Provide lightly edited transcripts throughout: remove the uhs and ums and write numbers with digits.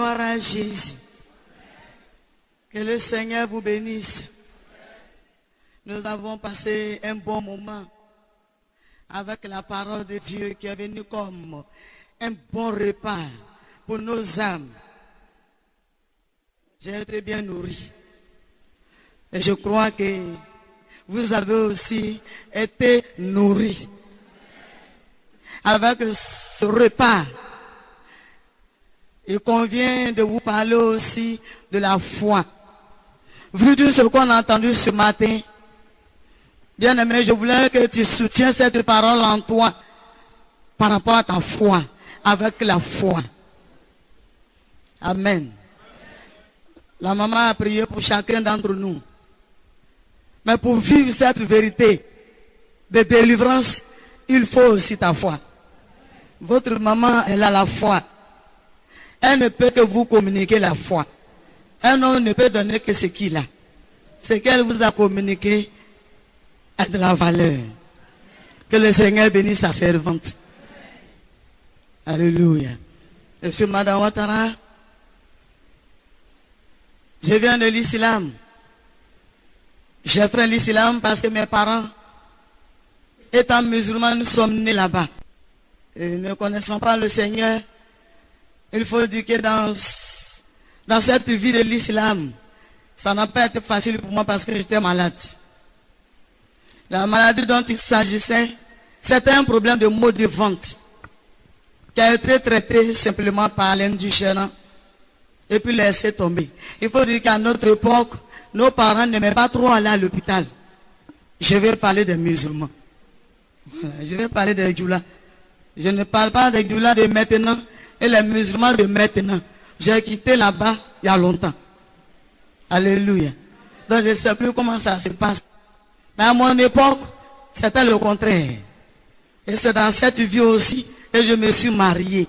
Gloire à Jésus. Que le Seigneur vous bénisse. Nous avons passé un bon moment avec la parole de Dieu qui est venue comme un bon repas pour nos âmes. J'ai été bien nourri. Et je crois que vous avez aussi été nourris avec ce repas. Il convient de vous parler aussi de la foi. Vu tout ce qu'on a entendu ce matin, bien aimé, je voulais que tu soutiens cette parole en toi par rapport à ta foi, avec la foi. Amen. La maman a prié pour chacun d'entre nous. Mais pour vivre cette vérité de délivrance, il faut aussi ta foi. Votre maman, elle a la foi. Elle ne peut que vous communiquer la foi. Un homme ne peut donner que ce qu'il a. Ce qu'elle vous a communiqué a de la valeur. Que le Seigneur bénisse sa servante. Alléluia. Je suis Madame Ouattara. Je viens de l'islam. J'ai fait l'islam parce que mes parents, étant musulmans, nous sommes nés là-bas. Et ne connaissant pas le Seigneur, il faut dire que dans cette vie de l'islam, ça n'a pas été facile pour moi parce que j'étais malade. La maladie dont il s'agissait, c'était un problème de maux de ventre qui a été traité simplement par l'indigène et puis laissé tomber. Il faut dire qu'à notre époque, nos parents n'aimaient pas trop aller à l'hôpital. Je vais parler des musulmans. Voilà, je vais parler des djoulas. Je ne parle pas des djoulas de maintenant et les musulmans de maintenant. J'ai quitté là-bas il y a longtemps. Alléluia. Donc je ne sais plus comment ça se passe. Mais à mon époque, c'était le contraire. Et c'est dans cette vie aussi que je me suis marié.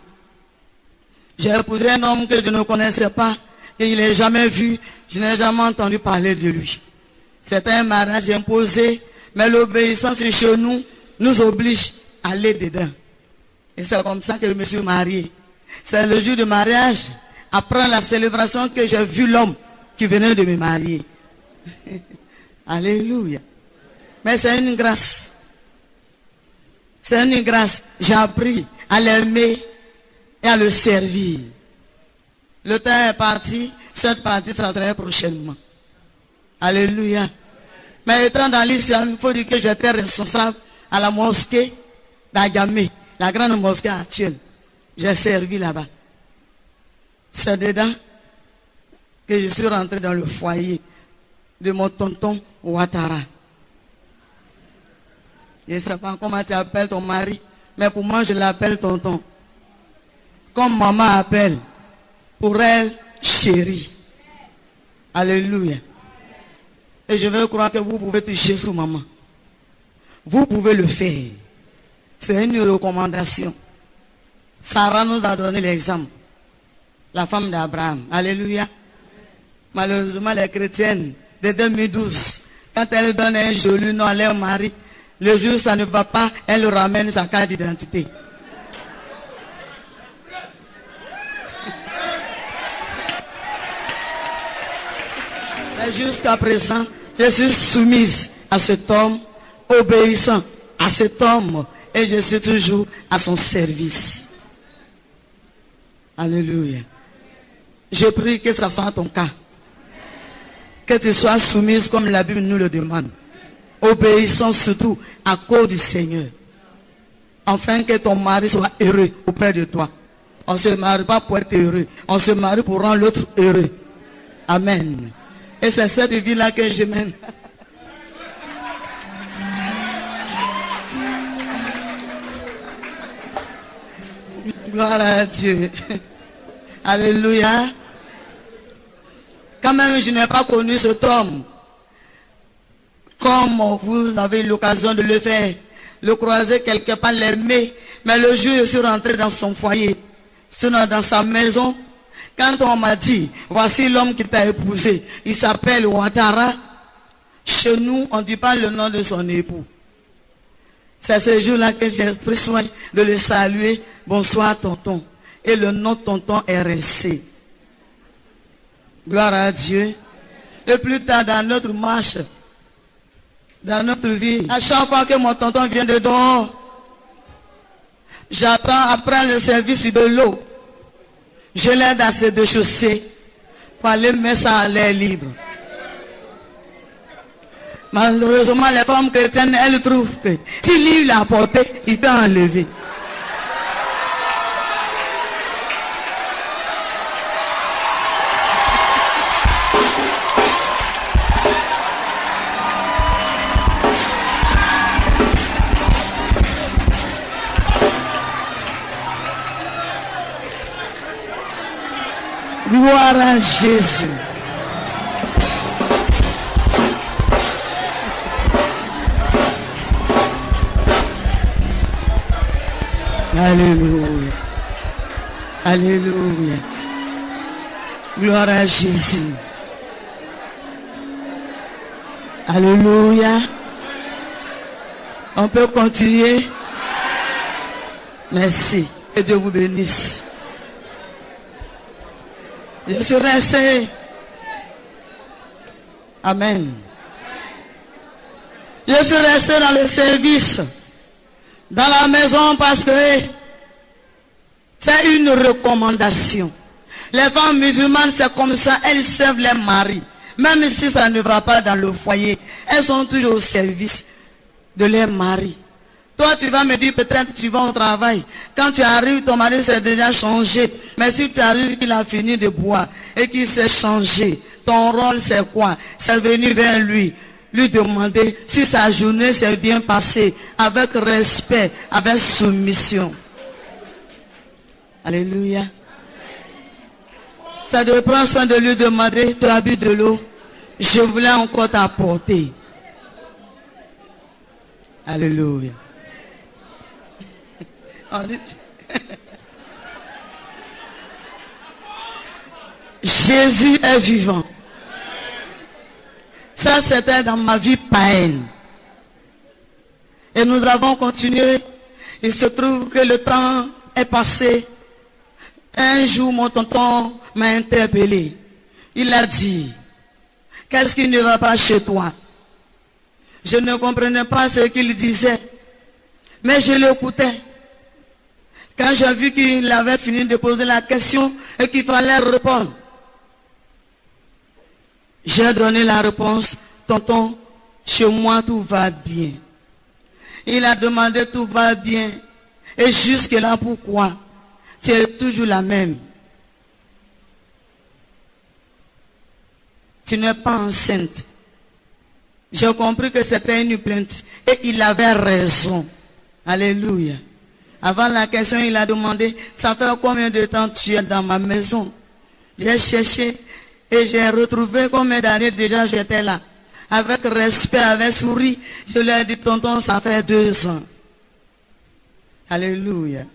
J'ai épousé un homme que je ne connaissais pas, que je n'ai jamais vu, je n'ai jamais entendu parler de lui. C'était un mariage imposé, mais l'obéissance chez nous nous oblige à aller dedans. Et c'est comme ça que je me suis marié. C'est le jour du mariage, après la célébration, que j'ai vu l'homme qui venait de me marier. Alléluia. Mais c'est une grâce. C'est une grâce. J'ai appris à l'aimer et à le servir. Le temps est parti. Cette partie, ça sera prochainement. Alléluia. Mais étant dans l'islam, il faut dire que j'étais responsable à la mosquée d'Agamé, la grande mosquée actuelle. J'ai servi là-bas. C'est dedans que je suis rentré dans le foyer de mon tonton Ouattara. Je ne sais pas comment tu appelles ton mari, mais pour moi, je l'appelle tonton. Comme maman appelle, pour elle, chérie. Alléluia. Et je veux croire que vous pouvez toucher sur maman. Vous pouvez le faire. C'est une recommandation. Sarah nous a donné l'exemple. La femme d'Abraham. Alléluia. Malheureusement, les chrétiennes de 2012, quand elles donnent un joli nom à leur mari, le jour où ça ne va pas, elles ramènent sa carte d'identité. Mais jusqu'à présent, je suis soumise à cet homme, obéissant à cet homme, et je suis toujours à son service. Alléluia. Je prie que ça soit ton cas. Que tu sois soumise comme la Bible nous le demande. Obéissant surtout à cause du Seigneur. Afin que ton mari soit heureux auprès de toi. On ne se marie pas pour être heureux. On se marie pour rendre l'autre heureux. Amen. Et c'est cette vie-là que je mène. Gloire à Dieu. Alléluia. Quand même, je n'ai pas connu cet homme comme vous avez eu l'occasion de le faire. Le croiser quelque part, l'aimer. Mais le jour où je suis rentré dans son foyer, sinon dans sa maison, quand on m'a dit, voici l'homme qui t'a épousé, il s'appelle Ouattara. Chez nous, on ne dit pas le nom de son époux. C'est ce jour-là que j'ai pris soin de le saluer. Bonsoir tonton. Et le nom tonton est resté. Gloire à Dieu. Et plus tard dans notre marche, dans notre vie, à chaque fois que mon tonton vient de dehors, j'attends après le service de l'eau. Je l'aide à se déchausser pour aller mettre ça à l'air libre. Malheureusement, les femmes chrétiennes, elles trouvent que si lui l'a porté, il peut enlever. Gloire à Jésus. Alléluia. Alléluia. Gloire à Jésus. Alléluia. On peut continuer. Merci. Que Dieu vous bénisse. Je suis resté. Amen. Je suis resté dans le service, dans la maison, parce que c'est une recommandation. Les femmes musulmanes, c'est comme ça, elles servent les maris. Même si ça ne va pas dans le foyer, elles sont toujours au service de leurs maris. Toi, tu vas me dire, peut-être tu vas au travail. Quand tu arrives, ton mari s'est déjà changé. Mais si tu arrives, qu'il a fini de boire et qu'il s'est changé, ton rôle c'est quoi? C'est venir vers lui demander si sa journée s'est bien passée, avec respect, avec soumission. Alléluia. Ça de prendre soin de lui demander, tu as bu de l'eau? Je voulais encore t'apporter. Alléluia. Jésus est vivant. Ça, c'était dans ma vie païenne. Et nous avons continué. Il se trouve que le temps est passé. Un jour, mon tonton m'a interpellé. Il a dit, qu'est-ce qui ne va pas chez toi? Je ne comprenais pas ce qu'il disait. Mais je l'écoutais. Quand j'ai vu qu'il avait fini de poser la question et qu'il fallait répondre, j'ai donné la réponse. Tonton, chez moi tout va bien. Il a demandé tout va bien. Et jusque là, pourquoi? Tu es toujours la même. Tu n'es pas enceinte. J'ai compris que c'était une plainte. Et il avait raison. Alléluia. Avant la question, il a demandé, ça fait combien de temps tu es dans ma maison? J'ai cherché et j'ai retrouvé combien d'années déjà j'étais là. Avec respect, avec sourire, je lui ai dit, tonton, ça fait 2 ans. Alléluia.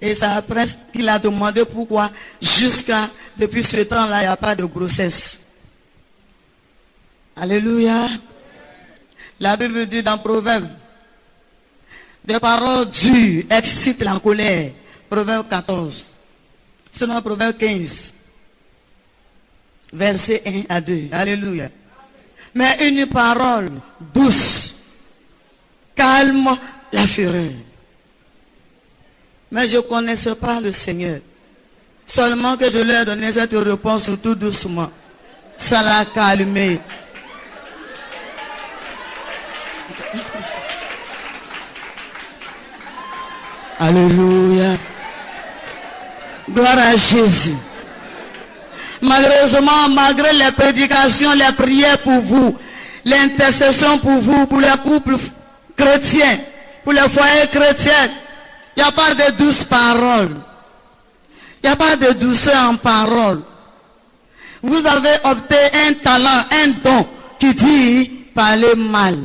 Et c'est après qu'il a demandé pourquoi, depuis ce temps-là, il n'y a pas de grossesse. Alléluia. La Bible dit dans Proverbe, des paroles dures excitent la colère. Proverbe 14. Sinon, Proverbe 15. Verset 1 à 2. Alléluia. Mais une parole douce calme la fureur. Mais je ne connaissais pas le Seigneur. Seulement que je lui ai donné cette réponse tout doucement. Ça l'a calmé. Alléluia. Gloire à Jésus. Malheureusement, malgré les prédications, les prières pour vous, l'intercession pour vous, pour les couples chrétiens, pour les foyers chrétiens, il n'y a pas de douces paroles. Il n'y a pas de douceur en parole. Vous avez opté un talent, un don qui dit parler mal.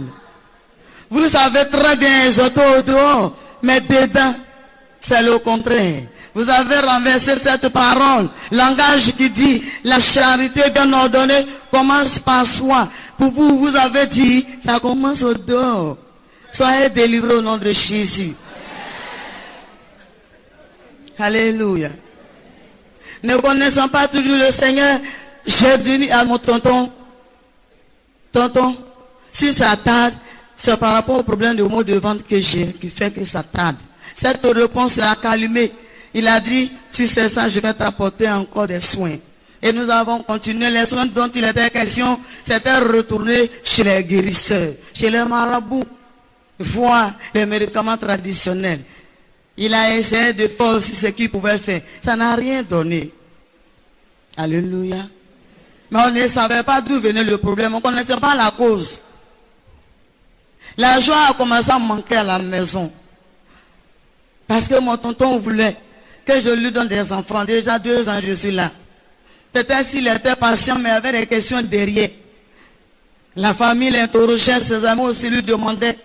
Vous savez très bien exhorter au dehors, mais dedans, c'est le contraire. Vous avez renversé cette parole. Langage qui dit la charité bien ordonnée commence par soi. Pour vous, vous avez dit ça commence au dehors. Soyez délivrés au nom de Jésus. Alléluia. Ne connaissant pas toujours le Seigneur, j'ai dit à mon tonton, si ça tarde, c'est par rapport au problème de maux de ventre que j'ai, qui fait que ça tarde. Cette réponse l'a calmé. Il a dit, tu sais ça, je vais t'apporter encore des soins. Et nous avons continué. Les soins dont il était question, c'était retourner chez les guérisseurs, chez les marabouts, voir les médicaments traditionnels. Il a essayé de faire aussi ce qu'il pouvait faire. Ça n'a rien donné. Alléluia. Mais on ne savait pas d'où venait le problème. On ne connaissait pas la cause. La joie a commencé à manquer à la maison. Parce que mon tonton voulait que je lui donne des enfants. Déjà 2 ans, je suis là. Peut-être s'il était patient, mais il y avait des questions derrière. La famille l'interrogeait, ses amis aussi lui demandaient,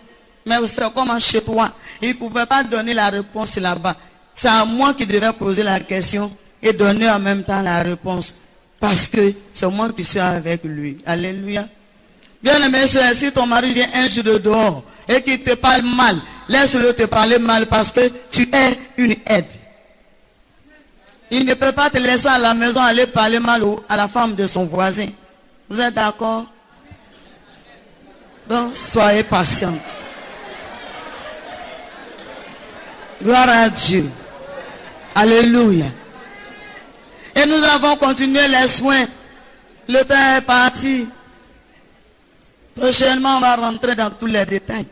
mais c'est comment chez toi? Il ne pouvait pas donner la réponse là-bas. C'est à moi qui devais poser la question et donner en même temps la réponse. Parce que c'est moi qui suis avec lui. Alléluia. Bien aimé, si ton mari vient un jour de dehors et qu'il te parle mal, laisse-le te parler mal parce que tu es une aide. Il ne peut pas te laisser à la maison aller parler mal à la femme de son voisin. Vous êtes d'accord? Donc, soyez patiente. Gloire à Dieu. Alléluia. Et nous avons continué les soins. Le temps est parti. Prochainement, on va rentrer dans tous les détails.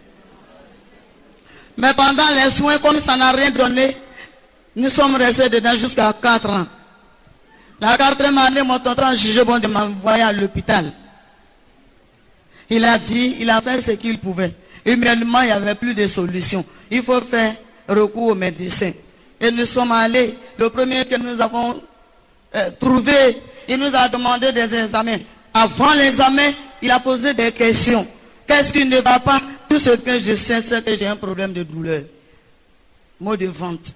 Mais pendant les soins, comme ça n'a rien donné, nous sommes restés dedans jusqu'à 4 ans. La 4e année, mon tonton a jugé bon de m'envoyer à l'hôpital. Il a dit, il a fait ce qu'il pouvait. Humainement, il n'y avait plus de solution. Il faut faire recours aux médecins. Et nous sommes allés. Le premier que nous avons trouvé, il nous a demandé des examens. Avant l'examen, il a posé des questions. Qu'est-ce qui ne va pas? Tout ce que je sais, c'est que j'ai un problème de douleur. Maux de ventre.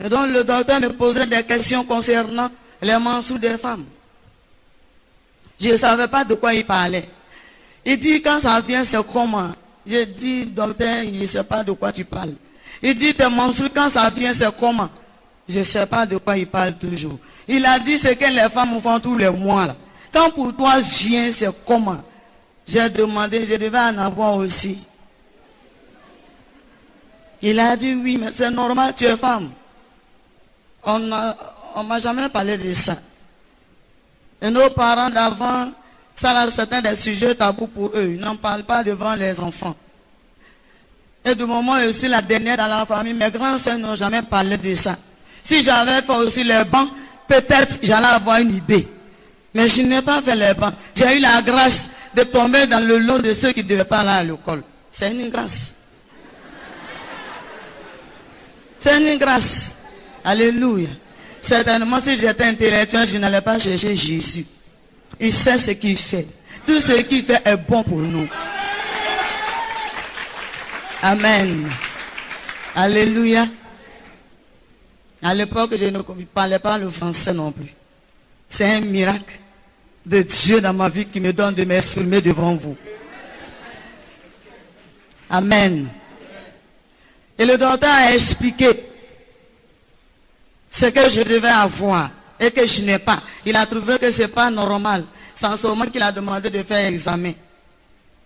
Et donc le docteur me posait des questions concernant les mensous des femmes. Je ne savais pas de quoi il parlait. Il dit, quand ça vient, c'est comment? J'ai dit, docteur, il ne sait pas de quoi tu parles. Il dit, tes menstrues, quand ça vient, c'est comment? Je ne sais pas de quoi il parle toujours. Il a dit, ce que les femmes font tous les mois. Là. Quand pour toi vient, c'est comment? J'ai demandé, je devais en avoir aussi. Il a dit, oui, mais c'est normal, tu es femme. On m'a jamais parlé de ça. Et nos parents d'avant, ça c'était des sujets tabous pour eux. Ils n'en parlent pas devant les enfants. Et du moment où je suis la dernière dans la famille, mes grands soeurs n'ont jamais parlé de ça. Si j'avais fait aussi les bancs, peut-être j'allais avoir une idée. Mais je n'ai pas fait les bancs. J'ai eu la grâce de tomber dans le lot de ceux qui ne devaient pas aller à l'école. C'est une grâce. C'est une grâce. Alléluia. Certainement, si j'étais intellectuel, je n'allais pas chercher Jésus. Il sait ce qu'il fait. Tout ce qu'il fait est bon pour nous. Amen. Alléluia. À l'époque, je ne parlais pas le français non plus. C'est un miracle de Dieu dans ma vie qui me donne de m'exprimer devant vous. Amen. Et le docteur a expliqué ce que je devais avoir et que je n'ai pas. Il a trouvé que ce n'est pas normal. C'est en ce moment qu'il a demandé de faire l'examen.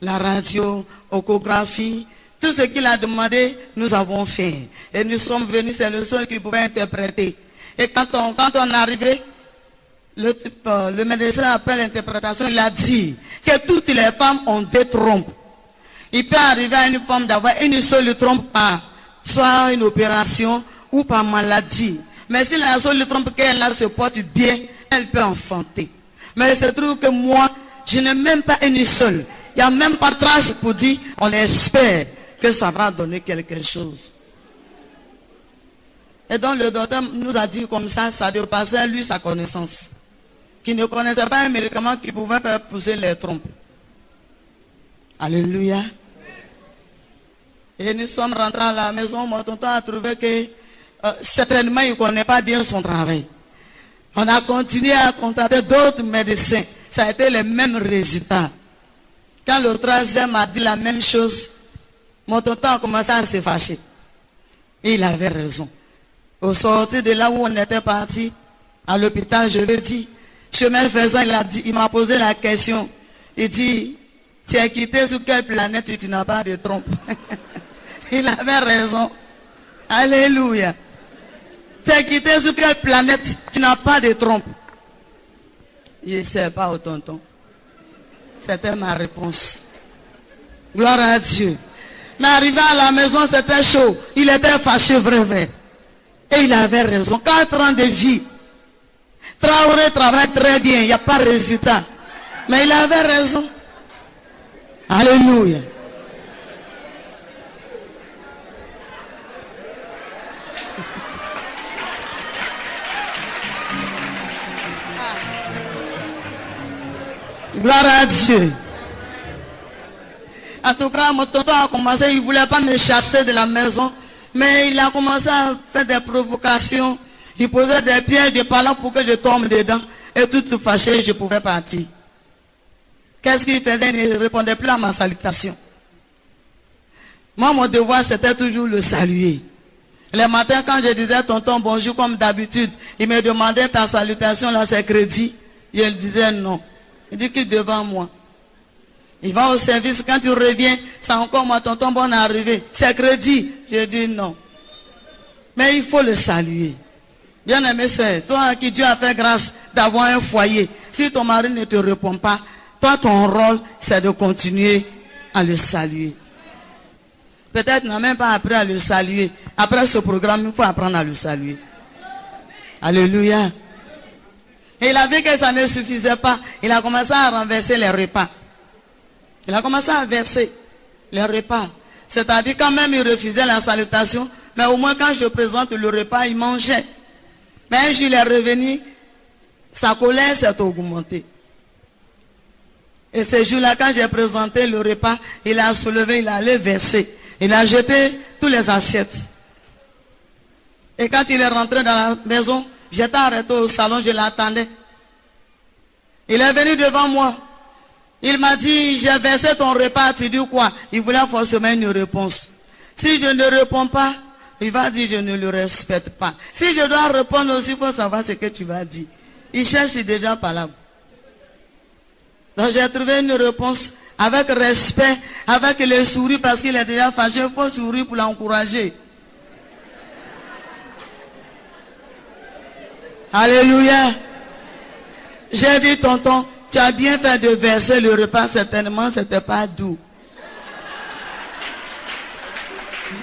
La radio, échographie, tout ce qu'il a demandé, nous avons fait. Et nous sommes venus, c'est le seul qui pouvait interpréter. Et quand on est arrivé, le médecin, après l'interprétation, il a dit que toutes les femmes ont des trompes. Il peut arriver à une femme d'avoir une seule trompe par soit une opération ou par maladie. Mais si la seule trompe qu'elle a se porte bien, elle peut enfanter. Mais il se trouve que moi, je n'ai même pas une seule. Il n'y a même pas de trace pour dire, on espère que ça va donner quelque chose. Et donc le docteur nous a dit comme ça dépassait lui sa connaissance. Qui ne connaissait pas un médicament qui pouvait faire pousser les trompes. Alléluia. Et nous sommes rentrés à la maison, mon tonton a trouvé que certainement il ne connaît pas bien son travail. On a continué à contacter d'autres médecins. Ça a été les mêmes résultats. Quand le 3e a dit la même chose, mon tonton a commencé à se fâcher. Et il avait raison. Au sortir de là où on était parti, À l'hôpital, je lui ai dit, chemin faisant, il m'a posé la question. Il dit, tu es quitté sur quelle planète et tu n'as pas de trompe? Il avait raison. Alléluia. Tu es quitté sur quelle planète, tu n'as pas de trompe? Je ne sais pas, au tonton. C'était ma réponse. Gloire à Dieu. Mais arrivé à la maison, c'était chaud. Il était fâché, vrai. Et il avait raison. 4 ans de vie. Traoré travaille très bien, il n'y a pas de résultat. Mais il avait raison. Alléluia. Gloire à Dieu. En tout cas, mon tonton a commencé, il ne voulait pas me chasser de la maison, mais il a commencé à faire des provocations. Il posait des pieds, des palabres pour que je tombe dedans. Et tout fâché, je pouvais partir. Qu'est-ce qu'il faisait? Il ne répondait plus à ma salutation. Moi, mon devoir, c'était toujours le saluer. Les matins, quand je disais tonton bonjour comme d'habitude, il me demandait ta salutation, là, c'est crédit. Je lui disais non. Il dit qu'il est devant moi. Il va au service, quand il revient, c'est encore moi, tonton bon arrivé. C'est crédit. Je dis non. Mais il faut le saluer. Bien aimé soeur, toi à qui Dieu a fait grâce d'avoir un foyer, si ton mari ne te répond pas, toi ton rôle c'est de continuer à le saluer. Peut-être tu n'as même pas appris à le saluer. Après ce programme, il faut apprendre à le saluer. Alléluia. Et il a vu que ça ne suffisait pas. Il a commencé à renverser les repas. Il a commencé à verser les repas. C'est-à-dire quand même il refusait la salutation, mais au moins quand je présente le repas, il mangeait. Mais un jour il est revenu, sa colère s'est augmentée. Et ce jour-là, quand j'ai présenté le repas, il a soulevé, il a allé verser. Il a jeté tous les assiettes. Et quand il est rentré dans la maison, j'étais arrêté au salon, je l'attendais. Il est venu devant moi. Il m'a dit, j'ai versé ton repas, tu dis quoi? Il voulait forcément une réponse. Si je ne réponds pas, il va dire, je ne le respecte pas. Si je dois répondre aussi, il faut savoir ce que tu vas dire. Il cherche déjà par là. Donc j'ai trouvé une réponse avec respect, avec le sourire, parce qu'il est déjà fâché. Il faut sourire pour l'encourager. Alléluia. J'ai dit, tonton, tu as bien fait de verser le repas, certainement, ce n'était pas doux.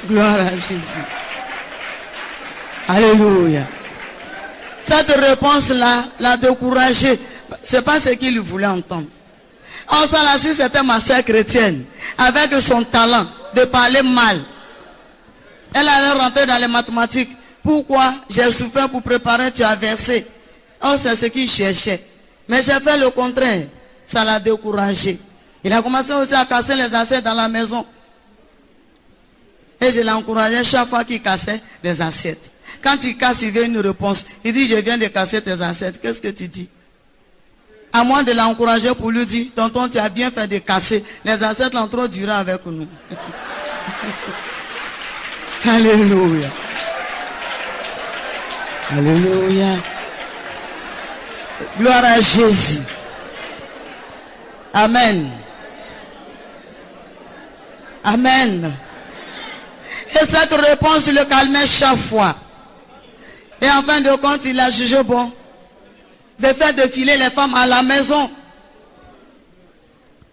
Gloire à Jésus. Alléluia. Cette réponse-là l'a découragé. Ce n'est pas ce qu'il voulait entendre. En ça, là, si c'était ma soeur chrétienne, avec son talent de parler mal, elle allait rentrer dans les mathématiques. Pourquoi j'ai souffert pour préparer, tu as versé. Oh, c'est ce qu'il cherchait. Mais j'ai fait le contraire. Ça l'a découragé. Il a commencé aussi à casser les assiettes dans la maison. Et je l'ai encouragé chaque fois qu'il cassait les assiettes. Quand il casse, il veut une réponse. Il dit, je viens de casser tes assiettes. Qu'est-ce que tu dis? À moins de l'encourager pour lui dire, tonton, tu as bien fait de casser. Les assiettes l'ont trop duré avec nous. Alléluia. Alléluia. Gloire à Jésus. Amen. Amen. Et cette réponse le calmait chaque fois. Et en fin de compte, il a jugé bon de faire défiler les femmes à la maison.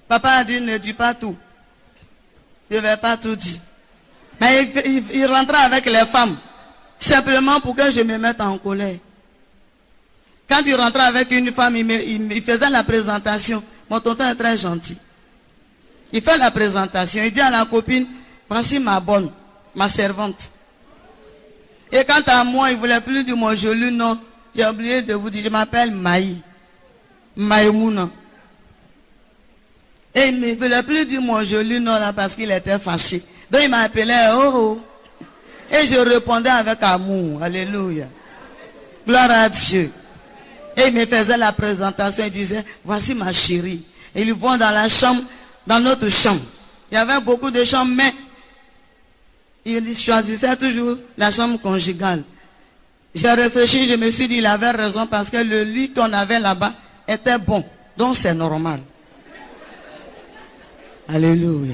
Papa a dit, ne dis pas tout. Je ne vais pas tout dire. Mais il rentrait avec les femmes, simplement pour que je me mette en colère. Quand il rentrait avec une femme, il faisait la présentation. Mon tonton est très gentil. Il fait la présentation. Il dit à la copine, voici ma bonne, ma servante. Et quant à moi, il ne voulait plus dire mon joli nom. J'ai oublié de vous dire, je m'appelle Maï. Maïmouna. Et il ne voulait plus dire mon joli nom là parce qu'il était fâché. Donc il m'appelait oh. Et je répondais avec amour. Alléluia. Gloire à Dieu. Et il me faisait la présentation. Il disait, voici ma chérie. Et ils vont dans la chambre, dans notre chambre. Il y avait beaucoup de chambres, mais il choisissait toujours la chambre conjugale. J'ai réfléchi, je me suis dit, il avait raison parce que le lit qu'on avait là-bas était bon. Donc c'est normal. Alléluia.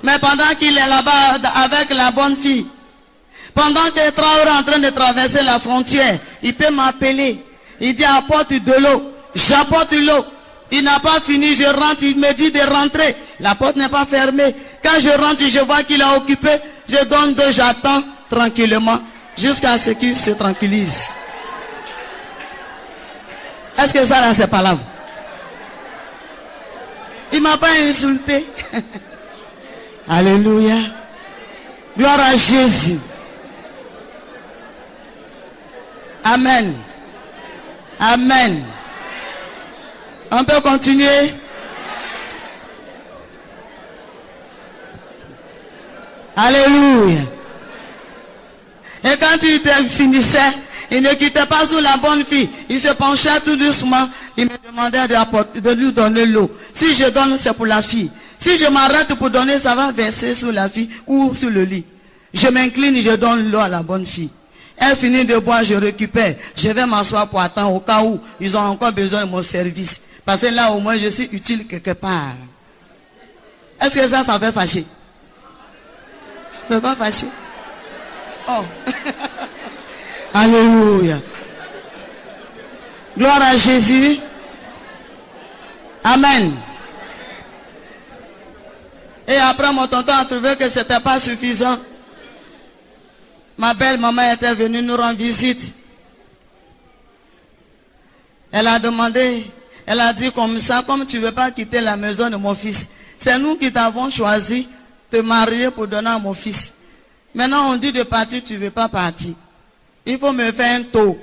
Mais pendant qu'il est là-bas avec la bonne fille, pendant que Traoré est en train de traverser la frontière, il peut m'appeler. Il dit apporte de l'eau. J'apporte l'eau. Il n'a pas fini, je rentre, il me dit de rentrer. La porte n'est pas fermée. Quand je rentre, je vois qu'il est occupé. Je donne deux, j'attends tranquillement jusqu'à ce qu'il se tranquillise. Est-ce que ça là c'est palable? Il ne m'a pas insulté. Alléluia. Gloire à Jésus. Amen. Amen. On peut continuer. Alléluia. Et quand il finissait, il ne quittait pas sous la bonne fille. Il se penchait tout doucement. Il me demandait de lui donner l'eau. Si je donne, c'est pour la fille. Si je m'arrête pour donner, ça va verser sur la fille ou sur le lit. Je m'incline et je donne l'eau à la bonne fille. Elle finit de boire, je récupère. Je vais m'asseoir pour attendre au cas où ils ont encore besoin de mon service. Parce que là, au moins, je suis utile quelque part. Est-ce que ça fait fâcher? Ça ne fait pas fâcher? Oh. Alléluia. Gloire à Jésus. Amen. Et après, mon tonton a trouvé que ce n'était pas suffisant. Ma belle-maman était venue nous rendre visite. Elle a demandé, elle a dit comme ça, comme tu ne veux pas quitter la maison de mon fils, c'est nous qui t'avons choisi de te marier pour donner à mon fils. Maintenant, on dit de partir, tu ne veux pas partir. Il faut me faire un tour.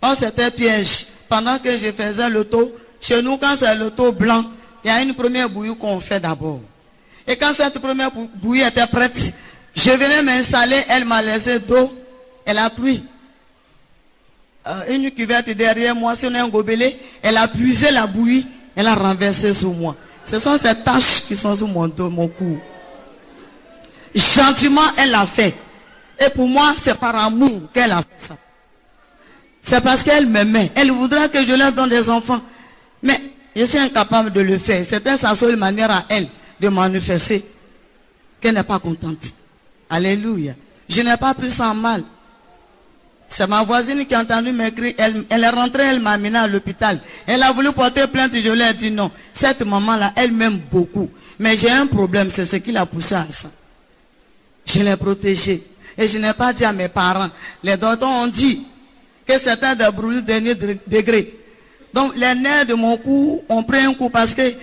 Oh, c'était piège. Pendant que je faisais le tour, chez nous, quand c'est le tour blanc, il y a une première bouillie qu'on fait d'abord. Et quand cette première bouillie était prête, je venais m'installer, elle m'a laissé d'eau, elle a pris une cuvette derrière moi, sur un gobelet, elle a puisé la bouillie, elle a renversé sur moi. Ce sont ces taches qui sont sur mon dos, mon cou. Gentiment, elle l'a fait. Et pour moi, c'est par amour qu'elle a fait ça. C'est parce qu'elle m'aimait. Elle voudrait que je leur donne des enfants. Mais je suis incapable de le faire. C'était sa seule manière à elle de manifester qu'elle n'est pas contente. Alléluia. Je n'ai pas pris ça en mal. C'est ma voisine qui a entendu m'écrire. Elle est rentrée, elle m'a amené à l'hôpital. Elle a voulu porter plainte, je lui ai dit non. Cette maman-là, elle m'aime beaucoup. Mais j'ai un problème, c'est ce qui l'a poussé à ça. Je l'ai protégée. Et je n'ai pas dit à mes parents. Les docteurs ont dit que c'était des brûlures de dernier degré. Donc les nerfs de mon cou ont pris un coup parce que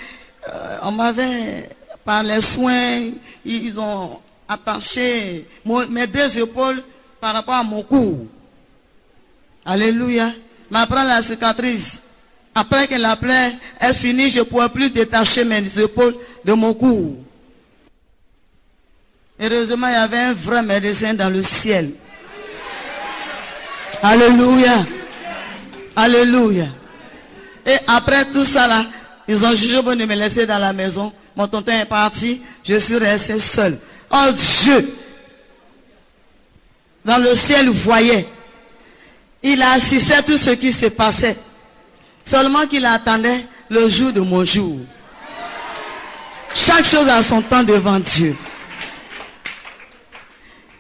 on m'avait, par les soins, ils ont attaché mes deux épaules par rapport à mon cou. Alléluia. Mais après la cicatrice, après que la plaie est finie, je ne pouvais plus détacher mes épaules de mon cou. Heureusement, il y avait un vrai médecin dans le ciel. Alléluia. Alléluia. Et après tout ça là, ils ont jugé bon de me laisser dans la maison. Mon tonton est parti, je suis resté seul. Oh Dieu, dans le ciel voyait. Il assistait tout ce qui se passait. Seulement qu'il attendait le jour de mon jour. Chaque chose a son temps devant Dieu.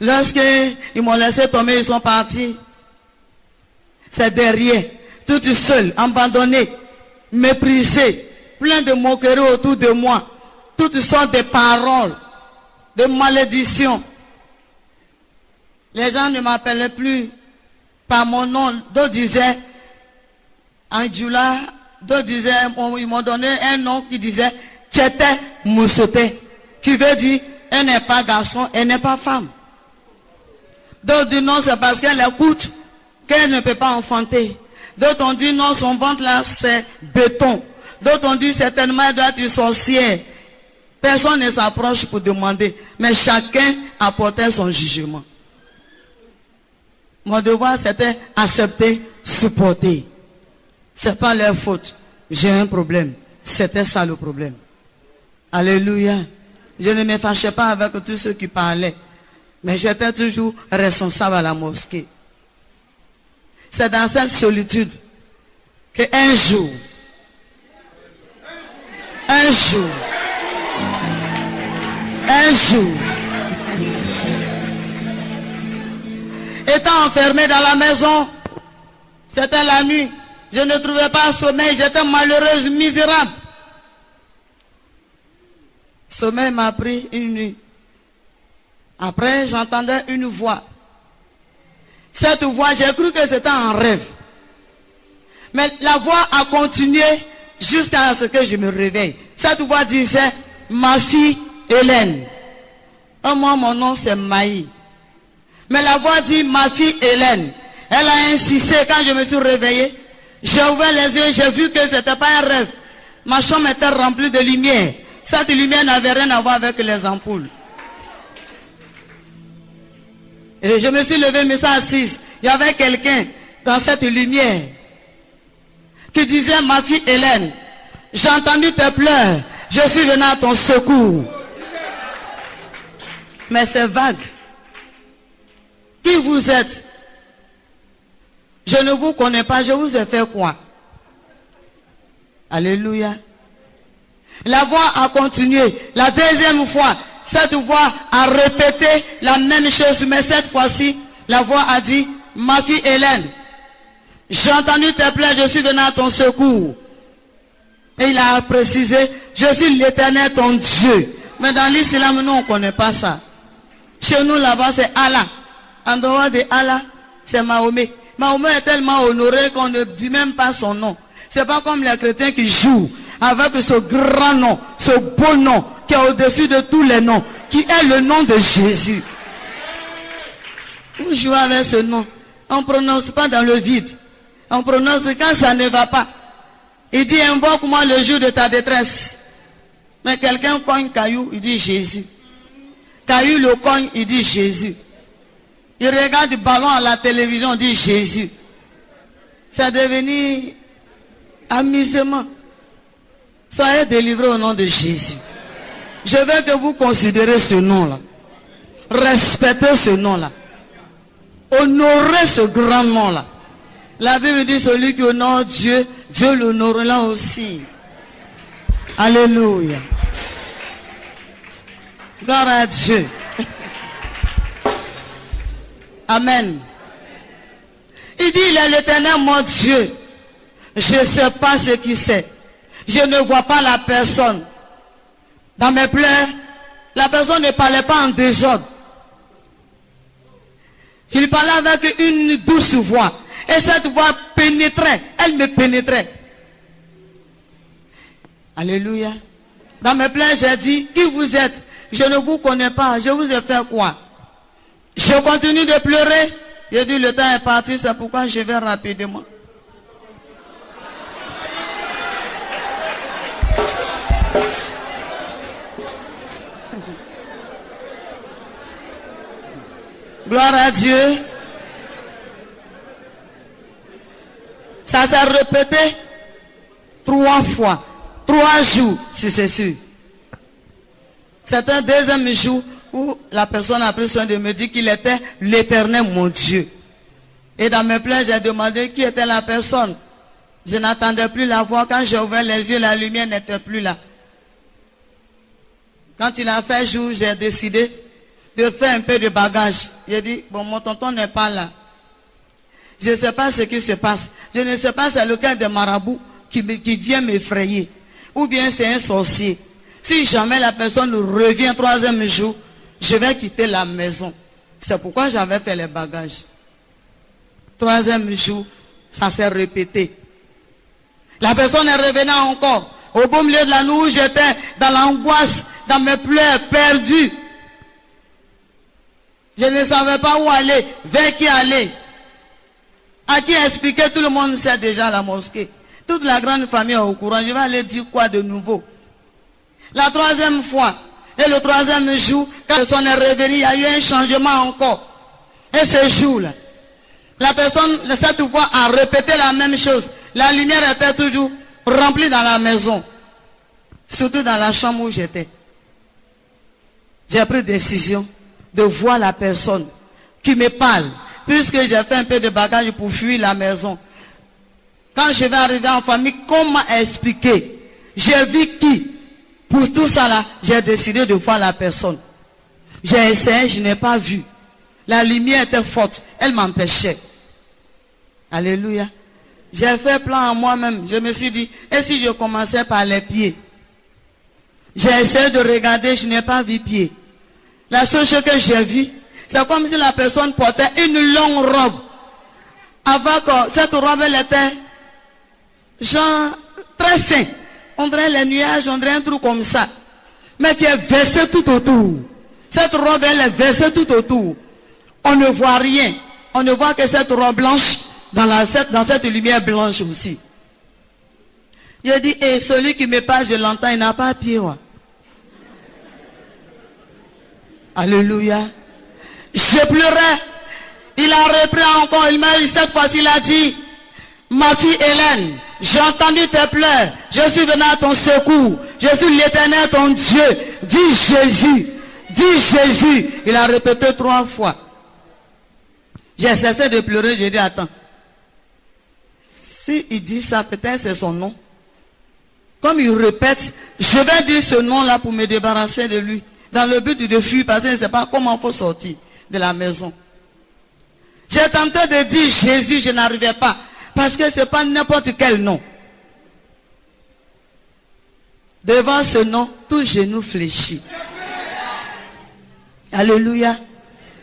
Lorsqu'ils m'ont laissé tomber, ils sont partis. C'est derrière, tout seul, abandonné, méprisé, plein de moqueries autour de moi. Toutes sortes de paroles, de malédictions. Les gens ne m'appelaient plus par mon nom. D'autres disaient Anjula, d'autres disaient, ils m'ont donné un nom qui disait Tchete Moussote, qui veut dire elle n'est pas garçon, elle n'est pas femme. D'autres disent non, c'est parce qu'elle écoute qu'elle ne peut pas enfanter. D'autres ont dit non, son ventre là c'est béton. D'autres ont dit certainement elle doit être sorcière. Personne ne s'approche pour demander, mais chacun apportait son jugement. Mon devoir c'était accepter, supporter. C'est pas leur faute. J'ai un problème. C'était ça le problème. Alléluia. Je ne me fâchais pas avec tous ceux qui parlaient. Mais j'étais toujours responsable à la mosquée. C'est dans cette solitude qu'un jour, étant enfermé dans la maison, c'était la nuit, je ne trouvais pas sommeil, j'étais malheureuse, misérable. Sommeil m'a pris une nuit. Après, j'entendais une voix. Cette voix, j'ai cru que c'était un rêve. Mais la voix a continué jusqu'à ce que je me réveille. Cette voix disait, ma fille Hélène. Moi, mon nom c'est Maï. Mais la voix dit, ma fille Hélène. Elle a insisté quand je me suis réveillée. J'ai ouvert les yeux, j'ai vu que ce n'était pas un rêve. Ma chambre était remplie de lumière. Cette lumière n'avait rien à voir avec les ampoules. Et je me suis levée, me suis assise. Il y avait quelqu'un dans cette lumière qui disait, ma fille Hélène, j'ai entendu tes pleurs, je suis venu à ton secours. Mais c'est vague. Qui vous êtes? Je ne vous connais pas, je vous ai fait quoi? Alléluia. La voix a continué. La deuxième fois, cette voix a répété la même chose, mais cette fois-ci, la voix a dit, ma fille Hélène, j'ai entendu tes pleurs, je suis venu à ton secours. Et il a précisé, je suis l'Éternel ton Dieu. Mais dans l'islam, nous, on ne connaît pas ça. Chez nous, là-bas, c'est Allah. En dehors de Allah, c'est Mahomet. Mahomet est tellement honoré qu'on ne dit même pas son nom. C'est pas comme les chrétiens qui jouent avec ce grand nom, ce beau nom qui est au-dessus de tous les noms, qui est le nom de Jésus. Vous jouez avec ce nom. On ne prononce pas dans le vide. On prononce quand ça ne va pas. Il dit, invoque-moi le jour de ta détresse. Mais quelqu'un cogne caillou, il dit Jésus. Caillou le cogne, il dit Jésus. Il regarde du ballon à la télévision, il dit Jésus. C'est devenu amusement. Soyez délivrés au nom de Jésus. Je veux que vous considérez ce nom-là. Respectez ce nom-là. Honorez ce grand nom-là. La Bible dit, celui qui honore Dieu, Dieu l'honorera aussi. Alléluia. Gloire à Dieu. Amen. Il dit, il est l'Éternel mon Dieu. Je ne sais pas ce qu'il c'est. Je ne vois pas la personne. Dans mes pleurs, la personne ne parlait pas en désordre. Il parlait avec une douce voix. Et cette voix pénétrait. Elle me pénétrait. Alléluia. Dans mes pleurs, j'ai dit, qui vous êtes? Je ne vous connais pas. Je vous ai fait quoi? Je continue de pleurer. J'ai dit, le temps est parti, c'est pourquoi je vais rapidement. Gloire à Dieu. Ça s'est répété 3 fois. 3 jours, si c'est sûr. C'est un deuxième jour où la personne a pris soin de me dire qu'il était l'Éternel mon Dieu. Et dans mes pleurs, j'ai demandé qui était la personne. Je n'attendais plus la voix. Quand j'ai ouvert les yeux, la lumière n'était plus là. Quand il a fait jour, j'ai décidé de faire un peu de bagage. J'ai dit, bon, mon tonton n'est pas là. Je ne sais pas ce qui se passe. Je ne sais pas c'est lequel des marabouts qui vient m'effrayer. Ou bien c'est un sorcier. Si jamais la personne revient 3e jour, je vais quitter la maison. C'est pourquoi j'avais fait les bagages. 3e jour, ça s'est répété. La personne est revenue encore. Au beau milieu de la nuit où j'étais dans l'angoisse, dans mes pleurs, perdus. Je ne savais pas où aller, vers qui aller. À qui expliquer, tout le monde sait déjà la mosquée. Toute la grande famille est au courant. Je vais aller dire quoi de nouveau? La 3e fois, et le 3e jour, quand la personne est revenue, il y a eu un changement encore. Et ce jour-là, la personne, cette voix a répété la même chose. La lumière était toujours remplie dans la maison. Surtout dans la chambre où j'étais. J'ai pris décision de voir la personne qui me parle. puisque j'ai fait un peu de bagage pour fuir la maison. Quand je vais arriver en famille, comment expliquer? J'ai vu qui? Pour tout ça là, j'ai décidé de voir la personne. J'ai essayé, je n'ai pas vu. La lumière était forte, elle m'empêchait. Alléluia. J'ai fait plan en moi-même. Je me suis dit, et si je commençais par les pieds? J'ai essayé de regarder, je n'ai pas vu pied. La seule chose que j'ai vue, c'est comme si la personne portait une longue robe. Avec cette robe, elle était genre très fin. On dirait les nuages, on dirait un truc comme ça. Mais qui est versé tout autour. Cette robe, elle est versée tout autour. On ne voit rien. On ne voit que cette robe blanche dans cette lumière blanche aussi. J'ai dit, et celui qui me parle, je l'entends, il n'a pas pied. Ouais. Alléluia. Je pleurais. Il a repris encore. Il m'a dit, cette fois-ci, il a dit, ma fille Hélène, j'ai entendu tes pleurs. Je suis venu à ton secours. Je suis l'Éternel, ton Dieu. Dis Jésus. Dis Jésus. Il a répété 3 fois. J'ai cessé de pleurer. J'ai dit, attends. Si il dit ça, peut-être c'est son nom. Comme il répète, je vais dire ce nom-là pour me débarrasser de lui. Dans le but de fuir, parce que je ne sais pas comment il faut sortir de la maison. J'ai tenté de dire Jésus, je n'arrivais pas. Parce que ce n'est pas n'importe quel nom. Devant ce nom, tout genou fléchit. Alléluia.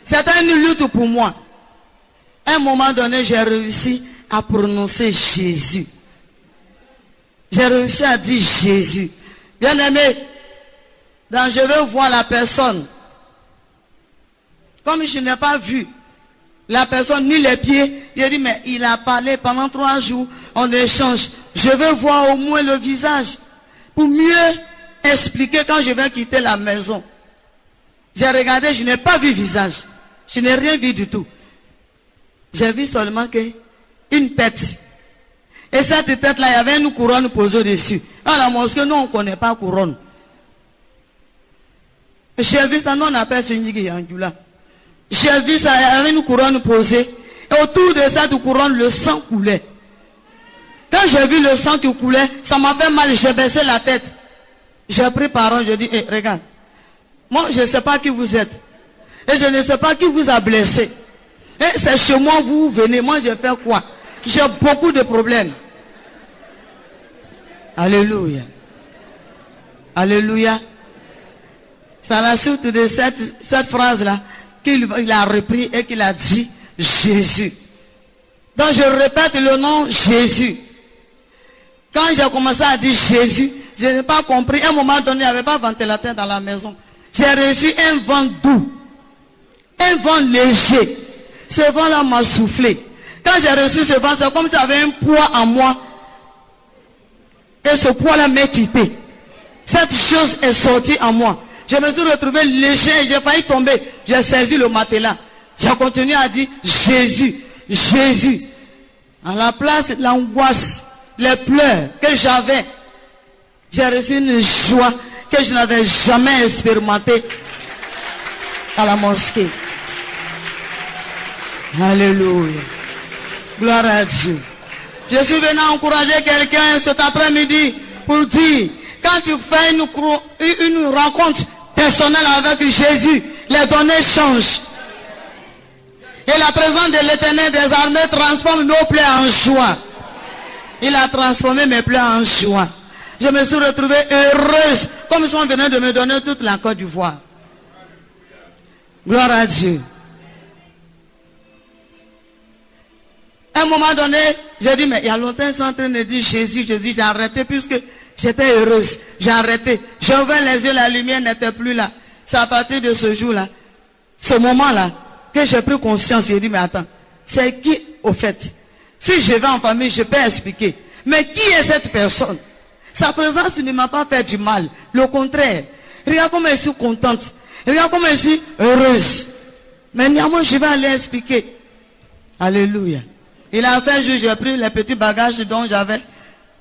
C'était une lutte pour moi. À un moment donné, j'ai réussi à prononcer Jésus. J'ai réussi à dire Jésus. Bien aimé, donc je veux voir la personne. Comme je n'ai pas vu la personne ni les pieds, j'ai dit, mais il a parlé pendant 3 jours, on échange. Je veux voir au moins le visage pour mieux expliquer quand je vais quitter la maison. J'ai regardé, je n'ai pas vu visage. Je n'ai rien vu du tout. J'ai vu seulement une tête. Et cette tête-là, il y avait une couronne posée dessus. À la mosquée, nous, on ne connaît pas couronne. J'ai vu ça, nous, on appelle Finigi Yangoula. J'ai vu ça, il y avait une couronne posée. Et autour de cette couronne, le sang coulait. Quand j'ai vu le sang qui coulait, ça m'a fait mal, j'ai baissé la tête. J'ai pris parole, j'ai dit, hey, regarde. Moi, je ne sais pas qui vous êtes. Et je ne sais pas qui vous a blessé. Et c'est chez moi, vous venez. Moi, j'ai fait quoi? J'ai beaucoup de problèmes. Alléluia. Alléluia. C'est à la suite de cette phrase-là qu'il a repris et qu'il a dit Jésus. Donc je répète le nom Jésus. Quand j'ai commencé à dire Jésus, je n'ai pas compris. À un moment donné, il n'y avait pas de ventilateur dans la maison. J'ai reçu un vent doux. Un vent léger. Ce vent-là m'a soufflé. Quand j'ai reçu ce vent, c'est comme si j'avais un poids en moi. Et ce poids-là m'a quitté. Cette chose est sortie en moi. Je me suis retrouvé léger, j'ai failli tomber. J'ai saisi le matelas. J'ai continué à dire Jésus, Jésus. À la place de l'angoisse, les pleurs que j'avais, j'ai reçu une joie que je n'avais jamais expérimentée à la mosquée. Alléluia. Gloire à Dieu. Je suis venu encourager quelqu'un cet après-midi pour dire, quand tu fais une rencontre personnelle avec Jésus, les données changent. Et la présence de l'Éternel des armées transforme nos plaies en joie. Il a transformé mes plaies en joie. Je me suis retrouvée heureuse, comme si on venait de me donner toute la Côte d'Ivoire. Gloire à Dieu. À un moment donné, j'ai dit, mais il y a longtemps, je suis en train de dire Jésus, Jésus, j'ai arrêté puisque j'étais heureuse. J'ai arrêté. J'ai ouvert les yeux, la lumière n'était plus là. C'est à partir de ce jour-là, ce moment-là, que j'ai pris conscience. J'ai dit, mais attends, c'est qui au fait? Si je vais en famille, je peux expliquer. Mais qui est cette personne? Sa présence ne m'a pas fait du mal. Le contraire. Regarde comment je suis contente. Regarde comment je suis heureuse. Mais néanmoins, je vais aller expliquer. Alléluia. Il a fait juste, j'ai pris les petits bagages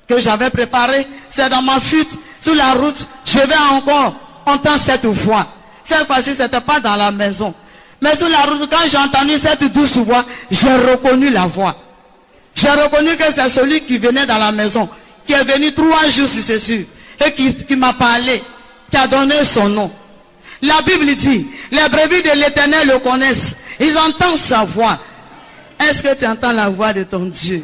que j'avais préparés. C'est dans ma fuite, sur la route. Je vais encore entendre cette voix. Cette fois-ci, ce n'était pas dans la maison. Mais sur la route, quand j'ai entendu cette douce voix, j'ai reconnu la voix. J'ai reconnu que c'est celui qui venait dans la maison, qui est venu 3 jours successifs, et qui m'a parlé, qui a donné son nom. La Bible dit, les brebis de l'Éternel le connaissent. Ils entendent sa voix. Est-ce que tu entends la voix de ton Dieu?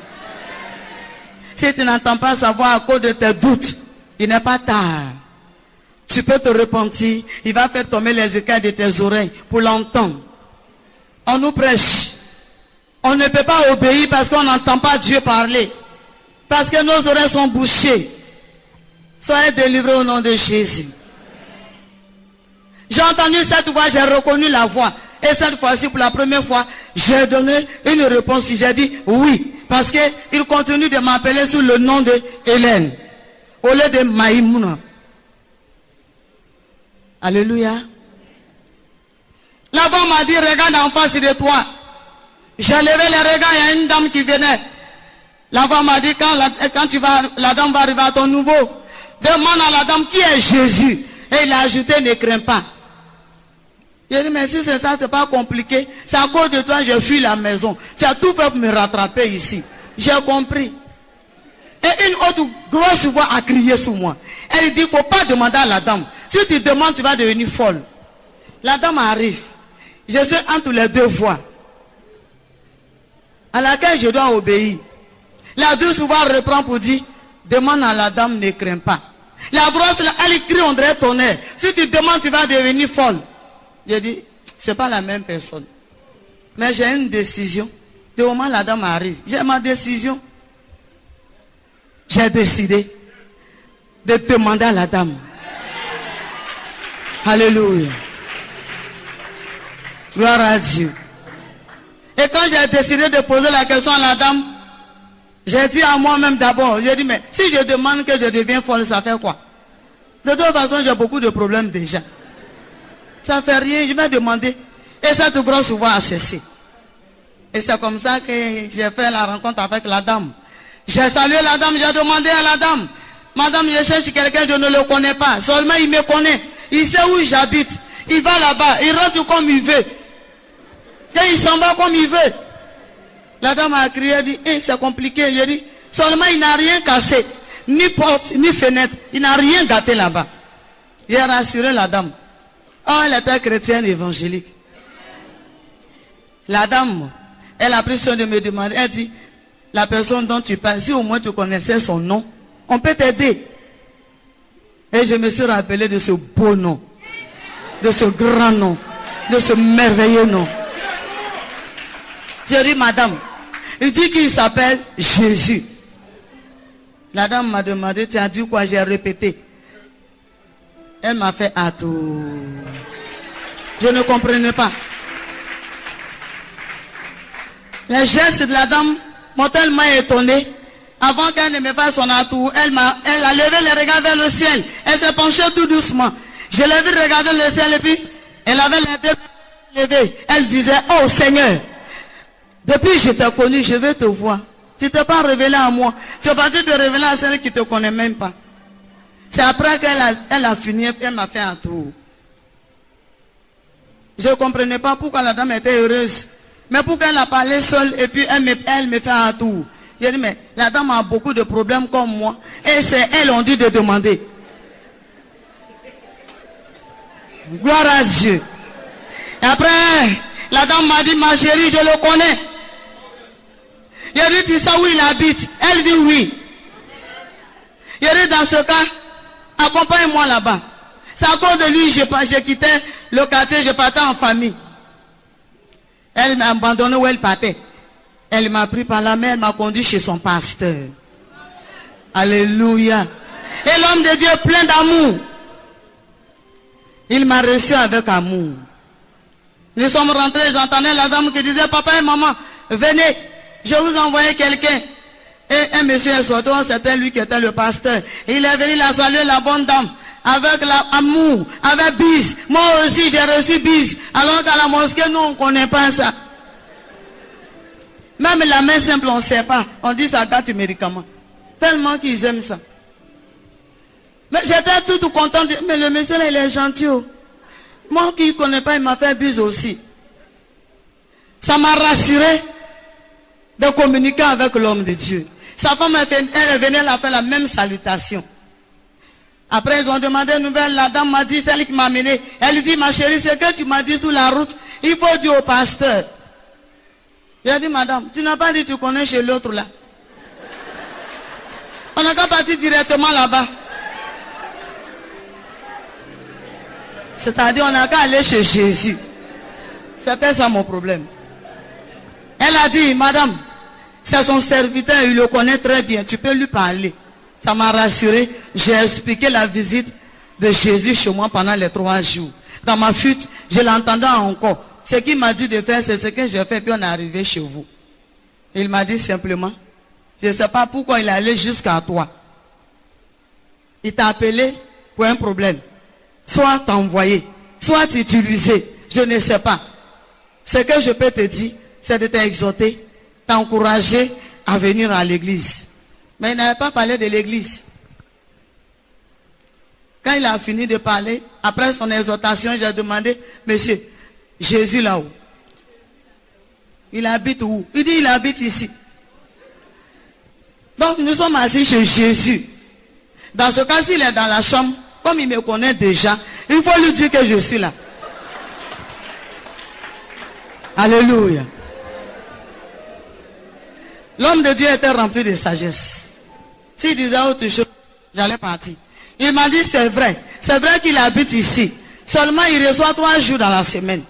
Si tu n'entends pas sa voix à cause de tes doutes, il n'est pas tard. Tu peux te repentir. Il va faire tomber les écailles de tes oreilles pour l'entendre. On nous prêche. On ne peut pas obéir parce qu'on n'entend pas Dieu parler. Parce que nos oreilles sont bouchées. Soyez délivrés au nom de Jésus. J'ai entendu cette voix, j'ai reconnu la voix. Et cette fois-ci, pour la première fois, j'ai donné une réponse. J'ai dit oui. Parce qu'il continue de m'appeler sous le nom de Hélène. Au lieu de Maïmouna. Alléluia. La voix m'a dit, regarde en face de toi. J'ai levé les regards, il y a une dame qui venait. La voix m'a dit, quand la dame va arriver à ton nouveau, demande à la dame qui est Jésus. Et il a ajouté, ne crains pas. J'ai dit, mais si c'est ça, c'est pas compliqué. C'est à cause de toi, je fuis la maison. Tu as tout fait pour me rattraper ici. J'ai compris. Et une autre grosse voix a crié sur moi. Elle dit, il ne faut pas demander à la dame. Si tu demandes, tu vas devenir folle. La dame arrive. Je suis entre les deux voix, à laquelle je dois obéir. La douce voix reprend pour dire, demande à la dame, ne crains pas. La grosse, elle crie, on dirait tonnerre. Si tu demandes, tu vas devenir folle. J'ai dit, c'est pas la même personne. Mais j'ai une décision. Du moment où la dame arrive, j'ai ma décision. J'ai décidé de demander à la dame. Alléluia. Gloire à Dieu. Et quand j'ai décidé de poser la question à la dame, j'ai dit à moi-même d'abord, j'ai dit, mais si je demande que je deviens folle, ça fait quoi? De toute façon, j'ai beaucoup de problèmes déjà. Ça fait rien, je vais demander. Et cette grosse voix a cessé. Et c'est comme ça que j'ai fait la rencontre avec la dame. J'ai salué la dame, j'ai demandé à la dame, madame, je cherche quelqu'un, je ne le connais pas. Seulement il me connaît. Il sait où j'habite. Il va là-bas, il rentre comme il veut. Et il s'en va comme il veut. La dame a crié, elle dit, c'est compliqué. J'ai dit, seulement il n'a rien cassé. Ni porte, ni fenêtre. Il n'a rien gâté là-bas. J'ai rassuré la dame. Oh, elle était chrétienne évangélique. La dame, elle a pris soin de me demander. Elle dit, la personne dont tu parles, si au moins tu connaissais son nom, on peut t'aider. Et je me suis rappelé de ce beau nom, de ce grand nom, de ce merveilleux nom. J'ai dit, madame, il dit qu'il s'appelle Jésus. La dame m'a demandé, tu as dit quoi? J'ai répété. Elle m'a fait à tout. Je ne comprenais pas. Les gestes de la dame m'ont tellement étonné. Avant qu'elle ne me fasse son atout, elle a levé les regards vers le ciel. Elle s'est penchée tout doucement. Je l'ai vu regarder le ciel et puis elle avait les deux levées. Elle disait, oh Seigneur, depuis que je t'ai connu, je vais te voir. Tu ne t'es pas révélé à moi. Tu es parti te révéler à celle qui ne te connaît même pas. C'est après qu'elle a fini et elle m'a fait un tour. Je ne comprenais pas pourquoi la dame était heureuse. Mais pourquoi elle a parlé seule et puis elle me fait un tour. J'ai dit, mais la dame a beaucoup de problèmes comme moi. Et c'est elle, on dit de demander. Gloire à Dieu. Et après, la dame m'a dit, ma chérie, je le connais. J'ai dit, tu sais où il habite? Elle dit oui. J'ai dit, dans ce cas, accompagne-moi là-bas. C'est à cause de lui, j'ai quitté le quartier, je partais en famille. Elle m'a abandonné où elle partait. Elle m'a pris par la main, elle m'a conduit chez son pasteur. Alléluia. Et l'homme de Dieu plein d'amour. Il m'a reçu avec amour. Nous sommes rentrés, j'entendais la dame qui disait, papa et maman, venez, je vous envoie quelqu'un. Et un monsieur est sorti, c'était lui qui était le pasteur. Il est venu la saluer, la bonne dame, avec l'amour, avec bise. Moi aussi, j'ai reçu bise. Alors qu'à la mosquée, nous, on ne connaît pas ça. Même la main simple, on ne sait pas. On dit ça gâte du médicament. Tellement qu'ils aiment ça. Mais j'étais tout content. Mais le monsieur là, il est gentil. Moi qui ne connais pas, il m'a fait bise aussi. Ça m'a rassuré de communiquer avec l'homme de Dieu. Sa femme, elle venait la faire la même salutation. Après, ils ont demandé une nouvelle. La dame m'a dit, c'est elle qui m'a amené. Elle dit, ma chérie, c'est que tu m'as dit sur la route, il faut dire au pasteur. J'ai dit, madame, tu n'as pas dit que tu connais chez l'autre là. On n'a qu'à partir directement là-bas. C'est-à-dire, on n'a qu'à aller chez Jésus. C'était ça mon problème. Elle a dit, madame, c'est son serviteur, il le connaît très bien, tu peux lui parler. Ça m'a rassuré. J'ai expliqué la visite de Jésus chez moi pendant les 3 jours. Dans ma fuite, je l'entendais encore. Ce qu'il m'a dit de faire, c'est ce que j'ai fait, puis on est arrivé chez vous. Il m'a dit simplement, je ne sais pas pourquoi il est allé jusqu'à toi. Il t'a appelé pour un problème. Soit t'envoyer, soit t'utiliser, je ne sais pas. Ce que je peux te dire, c'est de t'exhorter, t'encourager à venir à l'église. Mais il n'avait pas parlé de l'église. Quand il a fini de parler, après son exhortation, j'ai demandé, monsieur, Jésus là-haut, il habite où? Il dit, il habite ici. Donc nous sommes assis chez Jésus. Dans ce cas, s'il est dans la chambre, comme il me connaît déjà, il faut lui dire que je suis là. Alléluia. L'homme de Dieu était rempli de sagesse. S'il disait autre chose, j'allais partir. Il m'a dit, c'est vrai qu'il habite ici. Seulement, il reçoit 3 jours dans la semaine.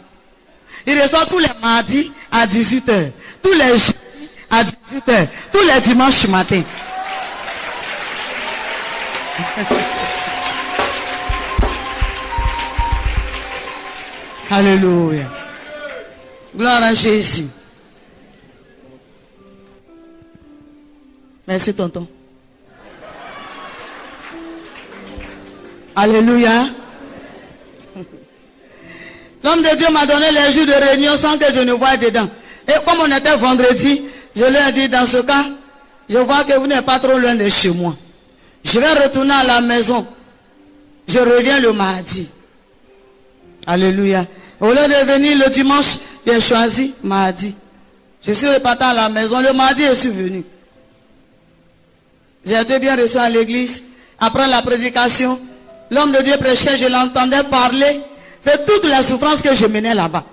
Il reçoit tous les mardis à 18h. Tous les jeudis à 18h. Tous les dimanches matin. Alléluia. Gloire à Jésus. Merci tonton. Alléluia. L'homme de Dieu m'a donné les jours de réunion sans que je ne voie dedans. Et comme on était vendredi, je leur ai dit, dans ce cas, je vois que vous n'êtes pas trop loin de chez moi. Je vais retourner à la maison. Je reviens le mardi. Alléluia. Au lieu de venir le dimanche, j'ai choisi mardi. Je suis reparti à la maison. Le mardi, je suis venu. J'ai été bien reçu à l'église. Après la prédication, l'homme de Dieu prêchait, je l'entendais parler de toutes les souffrances que je menais là-bas.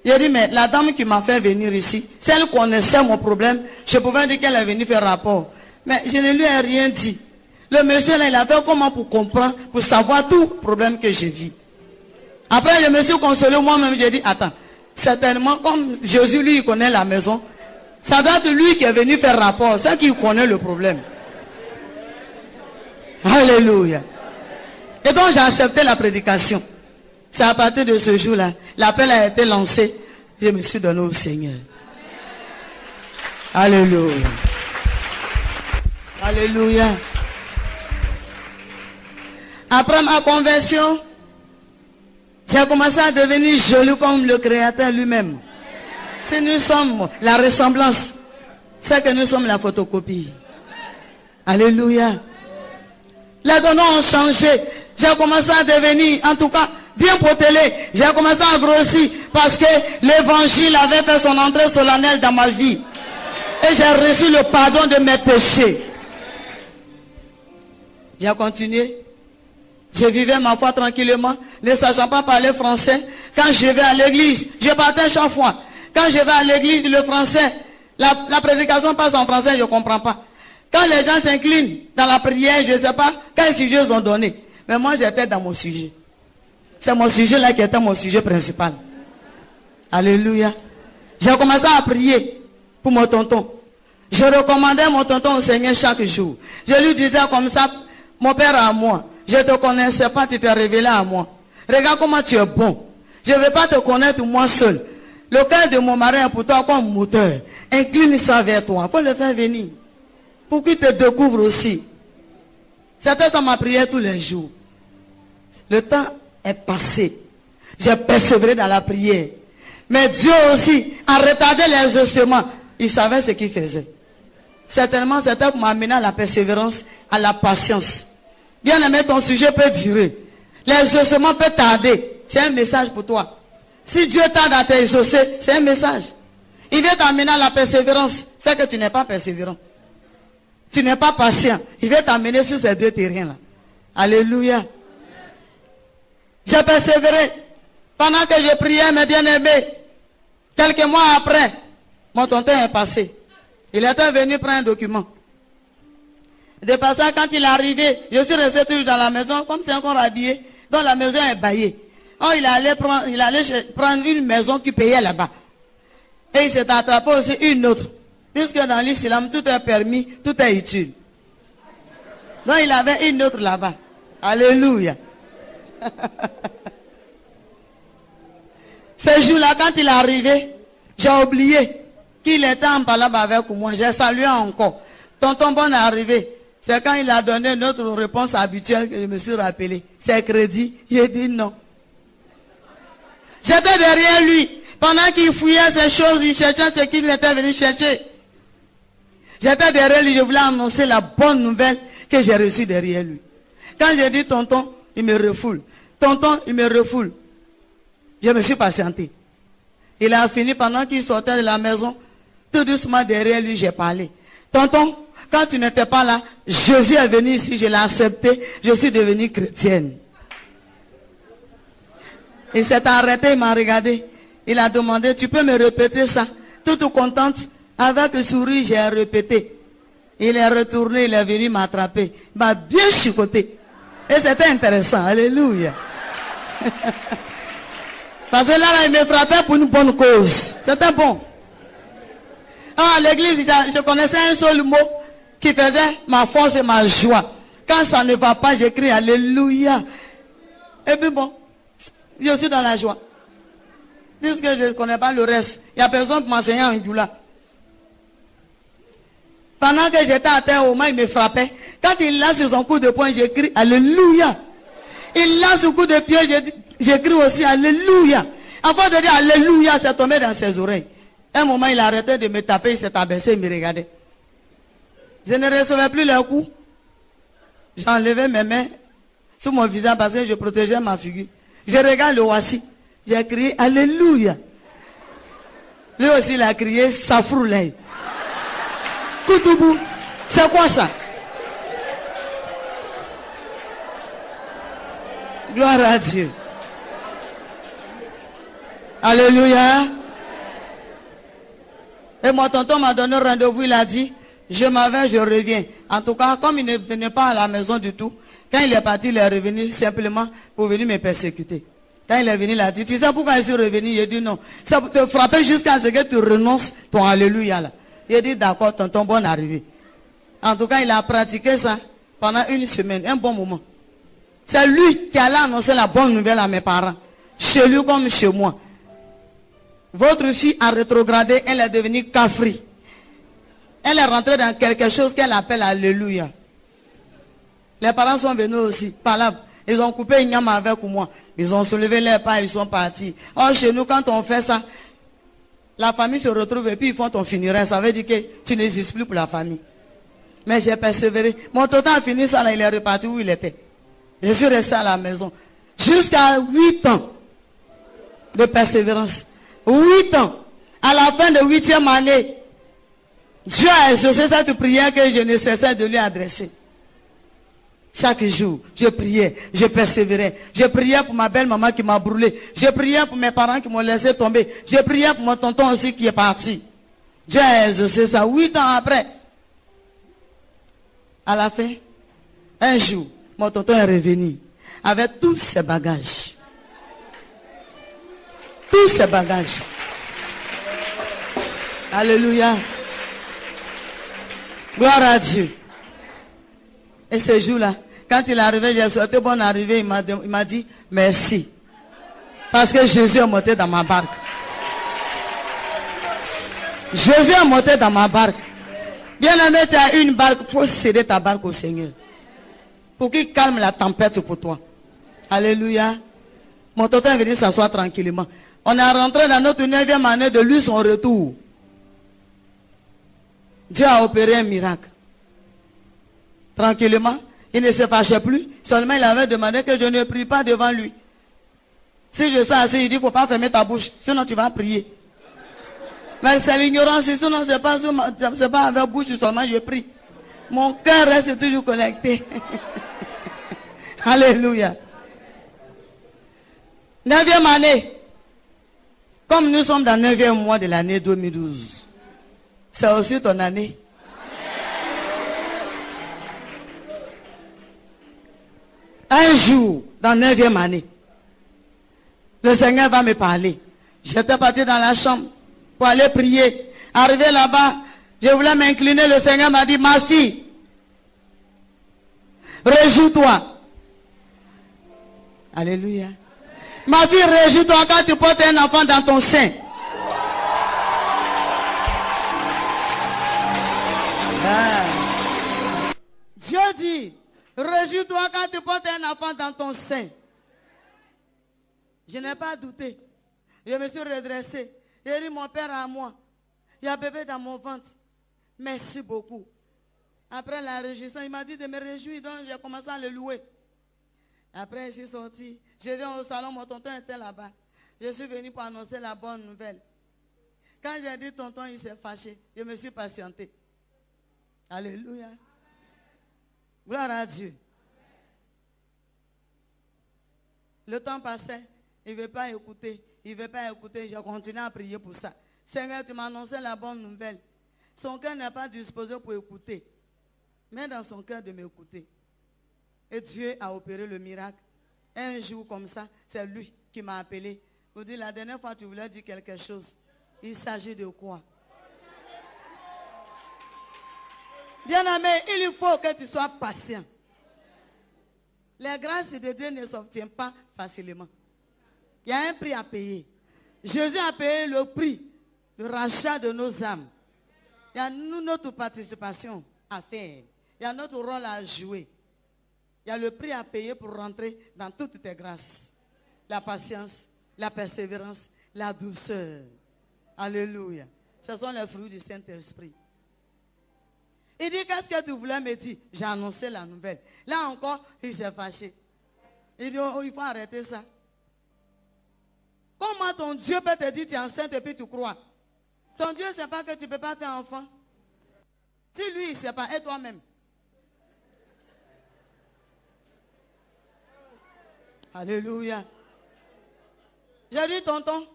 J'ai dit, mais la dame qui m'a fait venir ici, si elle connaissait mon problème, je pouvais dire qu'elle est venue faire rapport. Mais je ne lui ai rien dit. Le monsieur là, il a fait comment pour comprendre, pour savoir tout problème que je vis. Après, je me suis consolé moi-même, j'ai dit, attends, certainement, comme Jésus, lui, il connaît la maison, ça doit être lui qui est venu faire rapport, c'est qui connaît le problème. Alléluia. Et donc, j'ai accepté la prédication. C'est à partir de ce jour-là, l'appel a été lancé, je me suis donné au Seigneur. Alléluia. Alléluia. Après ma conversion, j'ai commencé à devenir joli comme le Créateur lui-même. Si nous sommes la ressemblance, c'est que nous sommes la photocopie. Alléluia. Les dons ont changé. J'ai commencé à devenir, en tout cas, bien potelé. J'ai commencé à grossir parce que l'évangile avait fait son entrée solennelle dans ma vie. Et j'ai reçu le pardon de mes péchés. J'ai continué. Je vivais ma foi tranquillement, ne sachant pas parler français. Quand je vais à l'église, je partais chaque fois. Quand je vais à l'église, le français, la prédication passe en français, je ne comprends pas. Quand les gens s'inclinent dans la prière, je ne sais pas quel sujet ils ont donné. Mais moi, j'étais dans mon sujet. C'est mon sujet là qui était mon sujet principal. Alléluia. J'ai commencé à prier pour mon tonton. Je recommandais mon tonton au Seigneur chaque jour. Je lui disais comme ça, mon père à moi, je ne te connaissais pas, tu t'es révélé à moi. Regarde comment tu es bon. Je ne vais pas te connaître moi seul. Le cœur de mon mari est pour toi comme moteur. Incline ça vers toi. Il faut le faire venir. Pour qu'il te découvre aussi. C'était ça ma prière tous les jours. Le temps est passé. J'ai persévéré dans la prière. Mais Dieu aussi a retardé les exaucements. Il savait ce qu'il faisait. Certainement, c'était pour m'amener à la persévérance, à la patience. Bien aimé, ton sujet peut durer. Les exaucements peuvent tarder. C'est un message pour toi. Si Dieu t'aide à t'exaucer, c'est un message. Il veut t'amener à la persévérance. C'est que tu n'es pas persévérant. Tu n'es pas patient. Il veut t'amener sur ces deux terrains-là. Alléluia. J'ai persévéré. Pendant que je priais, mes bien-aimés, quelques mois après, mon tonton est passé. Il était venu prendre un document. De passage, quand il est arrivé, je suis resté toujours dans la maison, comme c'est encore habillé, donc la maison est baillée. Oh, il allait prendre une maison qui payait là-bas. Et il s'est attrapé aussi une autre. Puisque dans l'islam, tout est permis, tout est utile. Donc il avait une autre là-bas. Alléluia. Ce jour-là, quand il est arrivé, j'ai oublié qu'il était en parlant avec moi. J'ai salué encore. Tonton Bon est arrivé. C'est quand il a donné notre réponse habituelle que je me suis rappelé. C'est crédit. Il a dit non. J'étais derrière lui. Pendant qu'il fouillait ces choses, il cherchait ce qu'il était venu chercher. J'étais derrière lui, je voulais annoncer la bonne nouvelle que j'ai reçue derrière lui. Quand j'ai dit tonton, il me refoule. Tonton, il me refoule. Je me suis patienté. Il a fini pendant qu'il sortait de la maison. Tout doucement derrière lui, j'ai parlé. Tonton, quand tu n'étais pas là, Jésus est venu ici, je l'ai accepté, je suis devenue chrétienne. Il s'est arrêté, il m'a regardé. Il a demandé, tu peux me répéter ça? Toute contente, avec le sourire, j'ai répété. Il est retourné, il est venu m'attraper. Il m'a bien chicoté. Et c'était intéressant, alléluia. Parce que là, il me frappait pour une bonne cause. C'était bon. Ah, à l'église, je connaissais un seul mot qui faisait ma force et ma joie. Quand ça ne va pas, j'écris alléluia. Et puis bon, je suis dans la joie. Puisque je ne connais pas le reste. Il n'y a personne qui m'enseignait en Djoula. Pendant que j'étais à terre, au moins, il me frappait. Quand il lance son coup de poing, j'écris alléluia. Il lance son coup de pied, j'écris aussi alléluia. Avant de dire alléluia, c'est tombé dans ses oreilles. Un moment, il a arrêté de me taper, il s'est abaissé, il me regardait. Je ne recevais plus les coups. J'ai enlevé mes mains sur mon visage parce que je protégeais ma figure. Je regarde le voici. J'ai crié alléluia. Lui aussi, il a crié safroulay. Koutoubou, c'est quoi ça? Gloire à Dieu. Alléluia. Et mon tonton m'a donné rendez-vous, il a dit, je m'en vais, je reviens. En tout cas, comme il ne venait pas à la maison du tout, quand il est parti, il est revenu simplement pour venir me persécuter. Quand il est venu, il a dit, tu sais pourquoi je suis revenu? Il a dit non. Ça te frapper jusqu'à ce que tu renonces ton alléluia là. Il a dit d'accord, tonton, bonne arrivée. En tout cas, il a pratiqué ça pendant une semaine, un bon moment. C'est lui qui allait annoncer la bonne nouvelle à mes parents. Chez lui comme chez moi. Votre fille a rétrogradé, elle est devenue kafri. Elle est rentrée dans quelque chose qu'elle appelle alléluia. Les parents sont venus aussi, par là. Ils ont coupé une yam avec moi. Ils ont soulevé les pas, ils sont partis. Or, chez nous, quand on fait ça, la famille se retrouve et puis ils font ton funérail. Ça veut dire que tu n'existes plus pour la famille. Mais j'ai persévéré. Mon tonton a fini ça, là, il est reparti où il était. Je suis resté à la maison. Jusqu'à 8 ans de persévérance. 8 ans. À la fin de 8e année, Dieu a exaucé cette prière que je ne cessais de lui adresser. Chaque jour, je priais, je persévérais. Je priais pour ma belle maman qui m'a brûlé. Je priais pour mes parents qui m'ont laissé tomber. Je priais pour mon tonton aussi qui est parti. Dieu a exaucé ça 8 ans après. À la fin, un jour, mon tonton est revenu avec tous ses bagages. Tous ses bagages. Alléluia. Gloire à Dieu. Et ce jour-là, quand il est arrivé, j'ai souhaité bonne arrivée, il m'a dit merci. Parce que Jésus est monté dans ma barque. Jésus est monté dans ma barque. Bien aimé, tu as une barque, il faut céder ta barque au Seigneur. Pour qu'il calme la tempête pour toi. Alléluia. Mon tonton est venu s'asseoir tranquillement. On est rentré dans notre 9e année de lui son retour. Dieu a opéré un miracle. Tranquillement, il ne se fâchait plus. Seulement, il avait demandé que je ne prie pas devant lui. Si je suis assis, il dit, il ne faut pas fermer ta bouche, sinon tu vas prier. Mais c'est l'ignorance, sinon c'est pas avec bouche seulement je prie. Mon cœur reste toujours connecté. Alléluia. 9e année. Comme nous sommes dans le 9e mois de l'année 2012. C'est aussi ton année. Un jour, dans 9e année, le Seigneur va me parler. J'étais parti dans la chambre pour aller prier. Arrivé là-bas, je voulais m'incliner. Le Seigneur m'a dit, ma fille, réjouis-toi. Alléluia. Ma fille, réjouis-toi quand tu portes un enfant dans ton sein. Dieu dit, réjouis-toi quand tu portes un enfant dans ton sein. Je n'ai pas douté. Je me suis redressé. J'ai dit, mon père à moi, il y a bébé dans mon ventre. Merci beaucoup. Après la réjouissance, il m'a dit de me réjouir, donc j'ai commencé à le louer. Après, il s'est sorti. Je viens au salon, mon tonton était là-bas. Je suis venu pour annoncer la bonne nouvelle. Quand j'ai dit tonton, il s'est fâché. Je me suis patienté. Alléluia. Gloire à Dieu. Le temps passait. Il ne veut pas écouter. Il ne veut pas écouter. J'ai continué à prier pour ça. Seigneur, tu m'as annoncé la bonne nouvelle. Son cœur n'est pas disposé pour écouter. Mais dans son cœur de m'écouter. Et Dieu a opéré le miracle. Un jour comme ça, c'est lui qui m'a appelé. Vous dites, la dernière fois tu voulais dire quelque chose. Il s'agit de quoi? Bien-aimé, il faut que tu sois patient. Les grâces de Dieu ne s'obtiennent pas facilement. Il y a un prix à payer. Jésus a payé le prix de rachat de nos âmes. Il y a notre participation à faire. Il y a notre rôle à jouer. Il y a le prix à payer pour rentrer dans toutes tes grâces. La patience, la persévérance, la douceur. Alléluia. Ce sont les fruits du Saint-Esprit. Il dit, qu'est-ce que tu voulais me dire? J'ai annoncé la nouvelle. Là encore, il s'est fâché. Il dit, oh, il faut arrêter ça. Comment ton Dieu peut te dire, tu es enceinte et puis tu crois? Ton Dieu ne sait pas que tu ne peux pas faire enfant. Si lui, il ne sait pas, et toi-même. Alléluia. J'ai dit, tonton,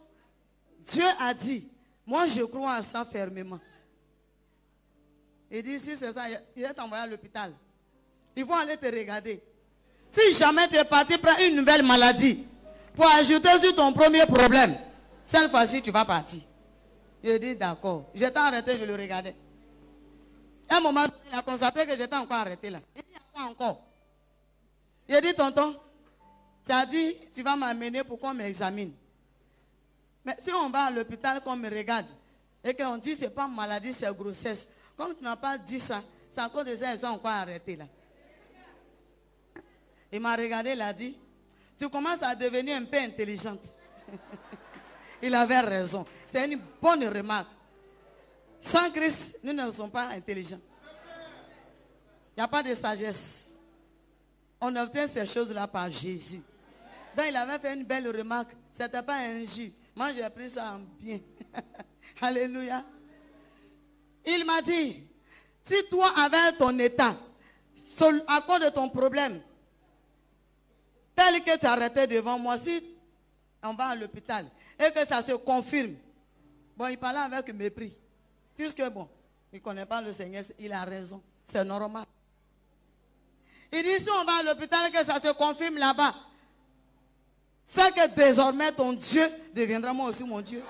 Dieu a dit, moi je crois à ça fermement. Il dit, si c'est ça, il est envoyé à l'hôpital. Ils vont aller te regarder. Si jamais tu es parti prendre une nouvelle maladie pour ajouter sur ton premier problème, cette fois-ci tu vas partir. Je dis, d'accord. J'étais arrêté, je le regardais. À un moment, il a constaté que j'étais encore arrêté là. Il dit, il y a quoi encore? Il dit, tonton, tu as dit, tu vas m'amener pour qu'on m'examine. Mais si on va à l'hôpital, qu'on me regarde, et qu'on dit, ce n'est pas maladie, c'est grossesse. Comme tu n'as pas dit ça, c'est encore des gens qui sont encore arrêtés là. Il m'a regardé, il a dit, tu commences à devenir un peu intelligente. Il avait raison. C'est une bonne remarque. Sans Christ, nous ne sommes pas intelligents. Il n'y a pas de sagesse. On obtient ces choses-là par Jésus. Donc il avait fait une belle remarque. Ce n'était pas un jus. Moi j'ai pris ça en bien. Alléluia. Il m'a dit, si toi avec ton état, à cause de ton problème, tel que tu as arrêté devant moi, si on va à l'hôpital et que ça se confirme, bon, il parlait avec mépris. Puisque bon, il ne connaît pas le Seigneur, il a raison, c'est normal. Il dit, si on va à l'hôpital et que ça se confirme là-bas, c'est que désormais ton Dieu deviendra moi aussi mon Dieu.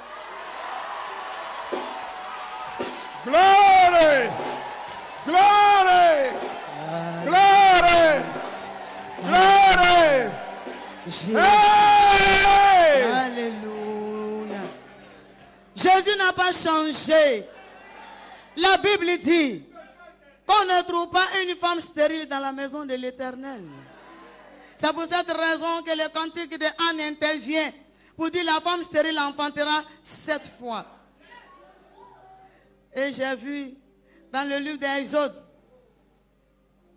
Glory! Glory! Glory! Glory! Hey! Alléluia. Jésus n'a pas changé. La Bible dit qu'on ne trouve pas une femme stérile dans la maison de l'Éternel. C'est pour cette raison que le cantique de Anne intervient pour dire la femme stérile enfantera 7 fois. Et j'ai vu dans le livre d'Exode,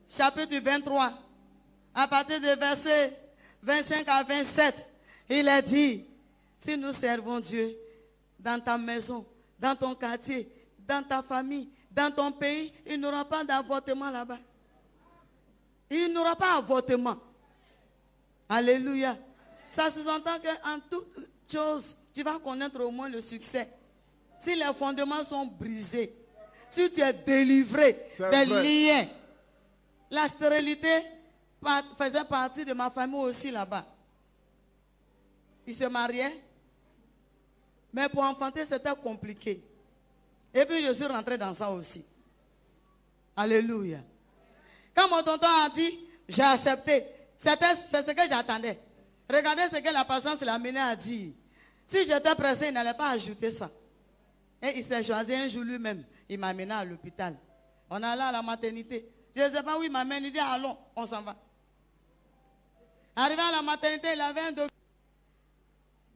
chapitre 23, à partir de versets 25 à 27, Il a dit, si nous servons Dieu dans ta maison, dans ton quartier, dans ta famille, dans ton pays, il n'y aura pas d'avortement là-bas. Il n'y aura pas d'avortement. Alléluia. Ça sous-entend qu'en toute chose, tu vas connaître au moins le succès. Si les fondements sont brisés, si tu es délivré des liens, la stérilité faisait partie de ma famille aussi là-bas. Ils se mariaient, mais pour enfanter, c'était compliqué. Et puis, je suis rentré dans ça aussi. Alléluia. Quand mon tonton a dit, j'ai accepté. C'est ce que j'attendais. Regardez ce que la patience l'a amené à dire. Si j'étais pressé, il n'allait pas ajouter ça. Et il s'est choisi un jour lui-même. Il m'a amené à l'hôpital. On est allé à la maternité. Je ne sais pas où il m'amène. Il dit, allons, on s'en va. Arrivé à la maternité, il avait un docteur.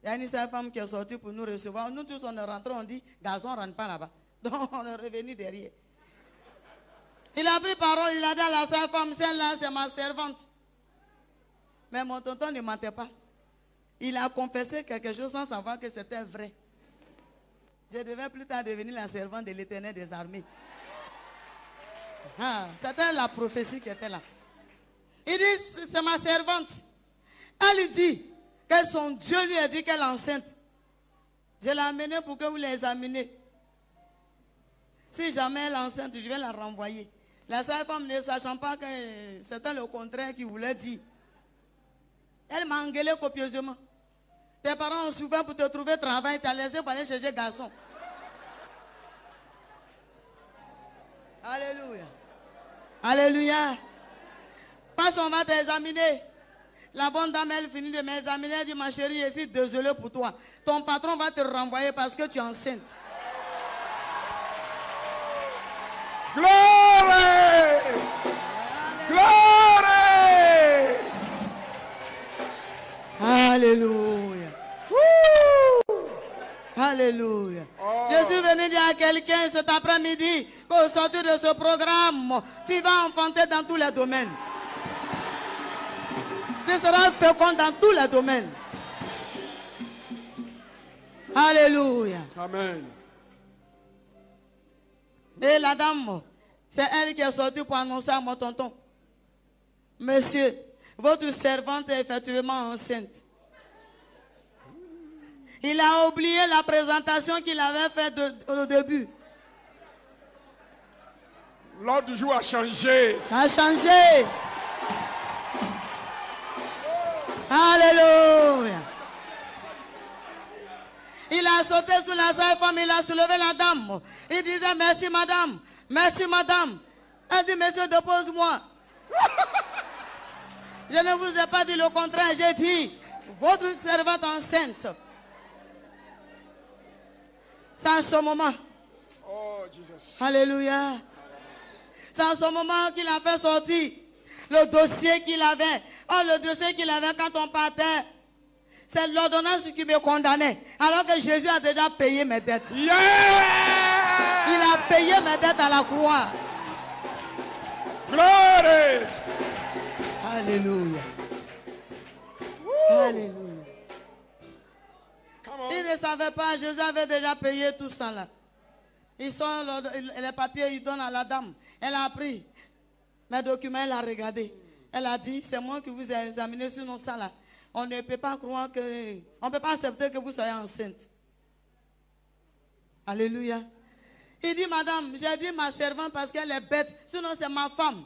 Il y a une seule femme qui est sortie pour nous recevoir. Nous tous, on est rentrés, on dit, garçon, on ne rentre pas là-bas. Donc, on est revenu derrière. Il a pris parole, il a dit à la seule femme, celle-là, c'est ma servante. Mais mon tonton ne mentait pas. Il a confessé quelque chose sans savoir que c'était vrai. Je devais plus tard devenir la servante de l'Éternel des armées. C'était la prophétie qui était là. Il dit, c'est ma servante. Elle dit que son Dieu lui a dit qu'elle est enceinte. Je l'ai amenée pour que vous l'examiniez. Si jamais elle est enceinte, je vais la renvoyer. La seule femme ne sachant pas que c'était le contraire qu'il voulait dire. Elle m'a engueulé copieusement. Tes parents ont souffert pour te trouver travail, t'as laissé pour aller chercher garçon. Alléluia. Alléluia. Passe, on va t'examiner. La bonne dame, elle finit de m'examiner. Elle dit, ma chérie, je suis désolée pour toi. Ton patron va te renvoyer parce que tu es enceinte. Glory! Glory! Alléluia. Woo! Alléluia. Oh. Je suis venu dire à quelqu'un cet après-midi qu'au sortir de ce programme, tu vas enfanter dans tous les domaines. Tu seras fécond dans tous les domaines. Alléluia. Amen. Et la dame, c'est elle qui est sortie pour annoncer à mon tonton, monsieur, votre servante est effectivement enceinte. Il a oublié la présentation qu'il avait faite au début. L'ordre du jour a changé. Ça a changé. Alléluia. Il a sauté sur la seule femme, il a soulevé la dame. Il disait merci madame, merci madame. Elle dit monsieur dépose-moi. Je ne vous ai pas dit le contraire, j'ai dit votre servante enceinte. C'est en ce moment. Oh, Jesus. Alléluia. C'est en ce moment qu'il a fait sortir le dossier qu'il avait. Oh, le dossier qu'il avait quand on partait. C'est l'ordonnance qui me condamnait. Alors que Jésus a déjà payé mes dettes. Yeah! Il a payé mes dettes à la croix. Glory! Alléluia. Woo! Alléluia. Come on. Il ne savait pas, Jésus avait déjà payé tout ça là. Ils sont les papiers, ils donnent à la dame. Elle a pris mes documents, elle a regardé. Elle a dit, c'est moi qui vous ai examiné sur nos ça là. On ne peut pas croire que, on ne peut pas accepter que vous soyez enceinte. Alléluia. Il dit, madame, j'ai dit ma servante parce qu'elle est bête, sinon c'est ma femme.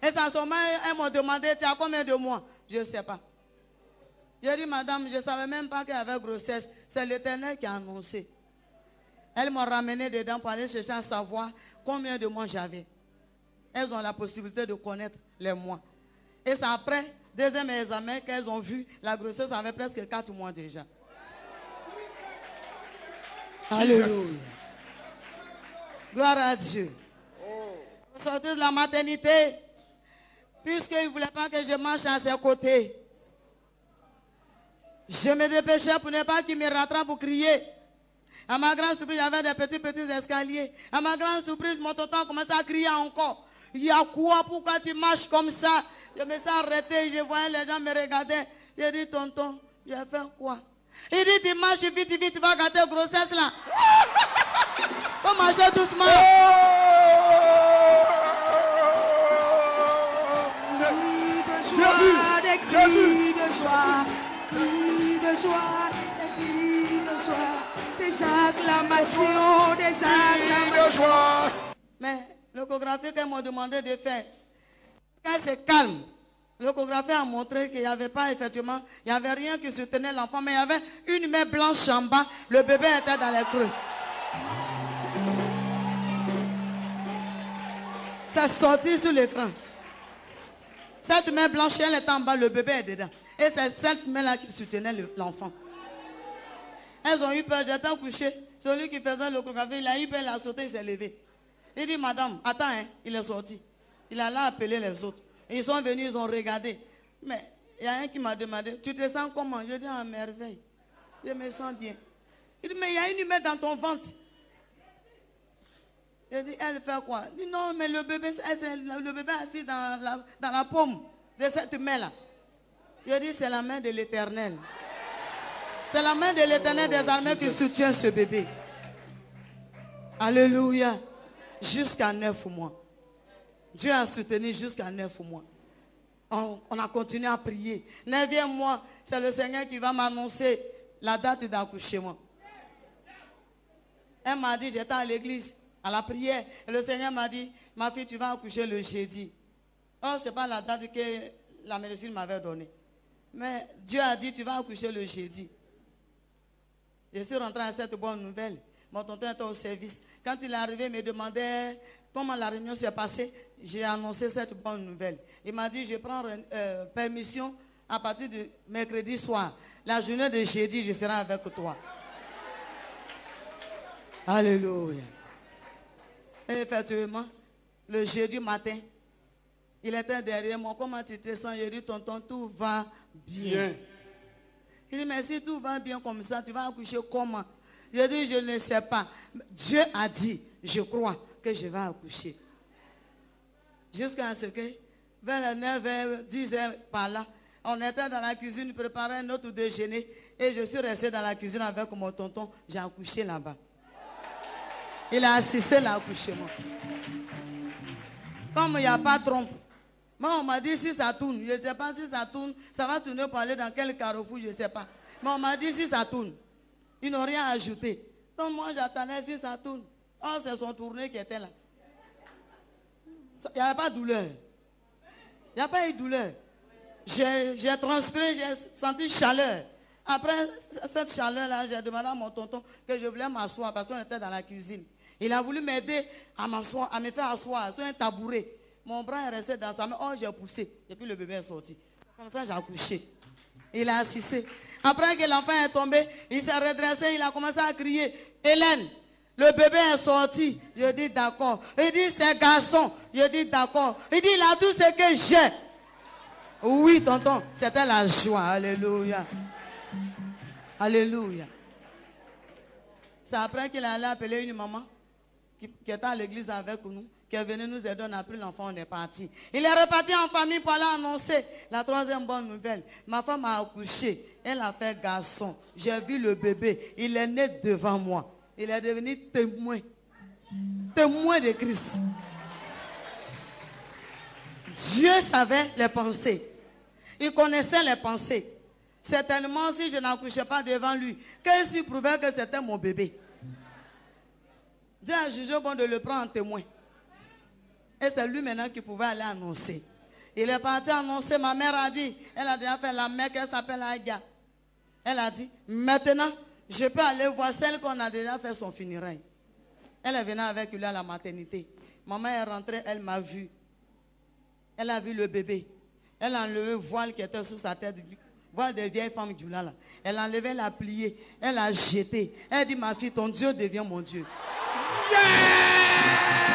Et ça, elles m'ont demandé, tu as combien de mois? Je ne sais pas. J'ai dit, madame, je ne savais même pas qu'elle avait grossesse. C'est l'Éternel qui a annoncé. Elles m'ont ramené dedans pour aller chercher à savoir combien de mois j'avais. Elles ont la possibilité de connaître les mois. Et c'est après, deuxième examen, qu'elles ont vu, la grossesse avait presque 4 mois déjà. Alléluia. Gloire à Dieu. Au sortir de la maternité, puisqu'il ne voulait pas que je marche à ses côtés, je me dépêchais pour ne pas qu'il me rattrape pour crier. À ma grande surprise, il y avait des petits escaliers. À ma grande surprise, mon tonton commençait à crier encore. Il y a quoi? Pourquoi tu marches comme ça? Je me suis arrêté, je voyais les gens me regarder. J'ai dit, tonton, j'ai fait quoi? Il dit, tu marches vite, tu vas gâter grossesse là. Faut marcher doucement. Des cris de joie, cris de joie, des cris de joie, des acclamations, des acclamations. Mais l'échographie qu'elles m'ont demandé de faire, quand c'est calme, l'échographie a montré qu'il n'y avait pas effectivement, il n'y avait rien qui soutenait l'enfant, mais il y avait une main blanche en bas, le bébé était dans les creux. Ça sortit sur l'écran. Cette main blanche, elle est en bas, le bébé est dedans. Et c'est cette main-là qui soutenait l'enfant. Elles ont eu peur, j'étais couché. Celui qui faisait l'échographie, il a eu peur, il a sauté, il s'est levé. Il dit, madame, attends, hein, il est sorti. Il a là appelé les autres. Et ils sont venus, ils ont regardé. Mais il y a un qui m'a demandé, tu te sens comment? Je dis, à merveille. Je me sens bien. Il dit, mais il y a une main dans ton ventre. Je dis, elle fait quoi? Il dit, non, mais le bébé est assis dans la paume de cette main-là. Je dis, c'est la main de l'Éternel. C'est la main de l'Éternel des armées qui soutient ce bébé. Alléluia. Jusqu'à 9 mois. Dieu a soutenu jusqu'à 9 mois. On a continué à prier. 9e mois, c'est le Seigneur qui va m'annoncer la date d'accouchement. Elle m'a dit, j'étais à l'église, à la prière. Et le Seigneur m'a dit, ma fille, tu vas accoucher le jeudi. Oh, ce n'est pas la date que la médecine m'avait donnée. Mais Dieu a dit, tu vas accoucher le jeudi. Je suis rentrée à cette bonne nouvelle. Mon tonton était au service. Quand il est arrivé, il me demandait comment la réunion s'est passée. J'ai annoncé cette bonne nouvelle. Il m'a dit, je prends permission à partir de mercredi soir. La journée de jeudi, je serai avec toi. Alléluia. Et effectivement, le jeudi matin, il était derrière moi. Comment tu te sens? J'ai dit, tonton, tout va bien. Il dit, mais si tout va bien comme ça, tu vas accoucher comment? Je dis, je ne sais pas. Dieu a dit, je crois que je vais accoucher. Jusqu'à ce que, vers les 9h, 10h par là, on était dans la cuisine, préparait notre déjeuner. Et je suis restée dans la cuisine avec mon tonton. J'ai accouché là-bas. Il a assisté à l'accouchement. Comme il n'y a pas de trompe. Moi, on m'a dit si ça tourne. Je ne sais pas si ça tourne. Ça va tourner pour aller dans quel carrefour, je ne sais pas. Mais on m'a dit si ça tourne. Ils n'ont rien ajouté. Donc moi, j'attendais si ça tourne. Oh, c'est son tourné qui était là. Il n'y avait pas de douleur. Il n'y a pas eu de douleur. J'ai transpiré, j'ai senti chaleur. Après cette chaleur-là, j'ai demandé à mon tonton que je voulais m'asseoir parce qu'on était dans la cuisine. Il a voulu m'aider à m'asseoir, à me faire asseoir sur un tabouret. Mon bras est resté dans sa main. Oh, j'ai poussé. Et puis le bébé est sorti. Comme ça, j'ai accouché. Il a assisté. Après que l'enfant est tombé, il s'est redressé, il a commencé à crier. Hélène, le bébé est sorti. Je dis d'accord. Il dit c'est garçon. Je dis d'accord. Il dit il a tout ce que j'ai. Oui, tonton, c'était la joie. Alléluia. Alléluia. C'est après qu'il allait appeler une maman qui était à l'église avec nous, qui est venue nous aider, on a pris l'enfant, on est parti. Il est reparti en famille pour aller annoncer la 3e bonne nouvelle. Ma femme a accouché, elle a fait garçon. J'ai vu le bébé, il est né devant moi. Il est devenu témoin. Témoin de Christ. Dieu savait les pensées. Il connaissait les pensées. Certainement, si je n'accouchais pas devant lui, qu'est-ce qui prouvait que c'était mon bébé? Dieu a jugé bon de le prendre en témoin. Et c'est lui maintenant qui pouvait aller annoncer. Il est parti annoncer. Ma mère a dit, elle a déjà fait la mère qu'elle s'appelle Aïga. Elle a dit, maintenant, je peux aller voir celle qu'on a déjà fait son funérail. Elle est venue avec lui à la maternité. Maman est rentrée, elle m'a vu. Elle a vu le bébé. Elle a enlevé le voile qui était sous sa tête. Voile des vieilles femmes du là. Elle a enlevé, elle a plié. Elle a jeté. Elle dit, ma fille, ton Dieu devient mon Dieu. Yeah!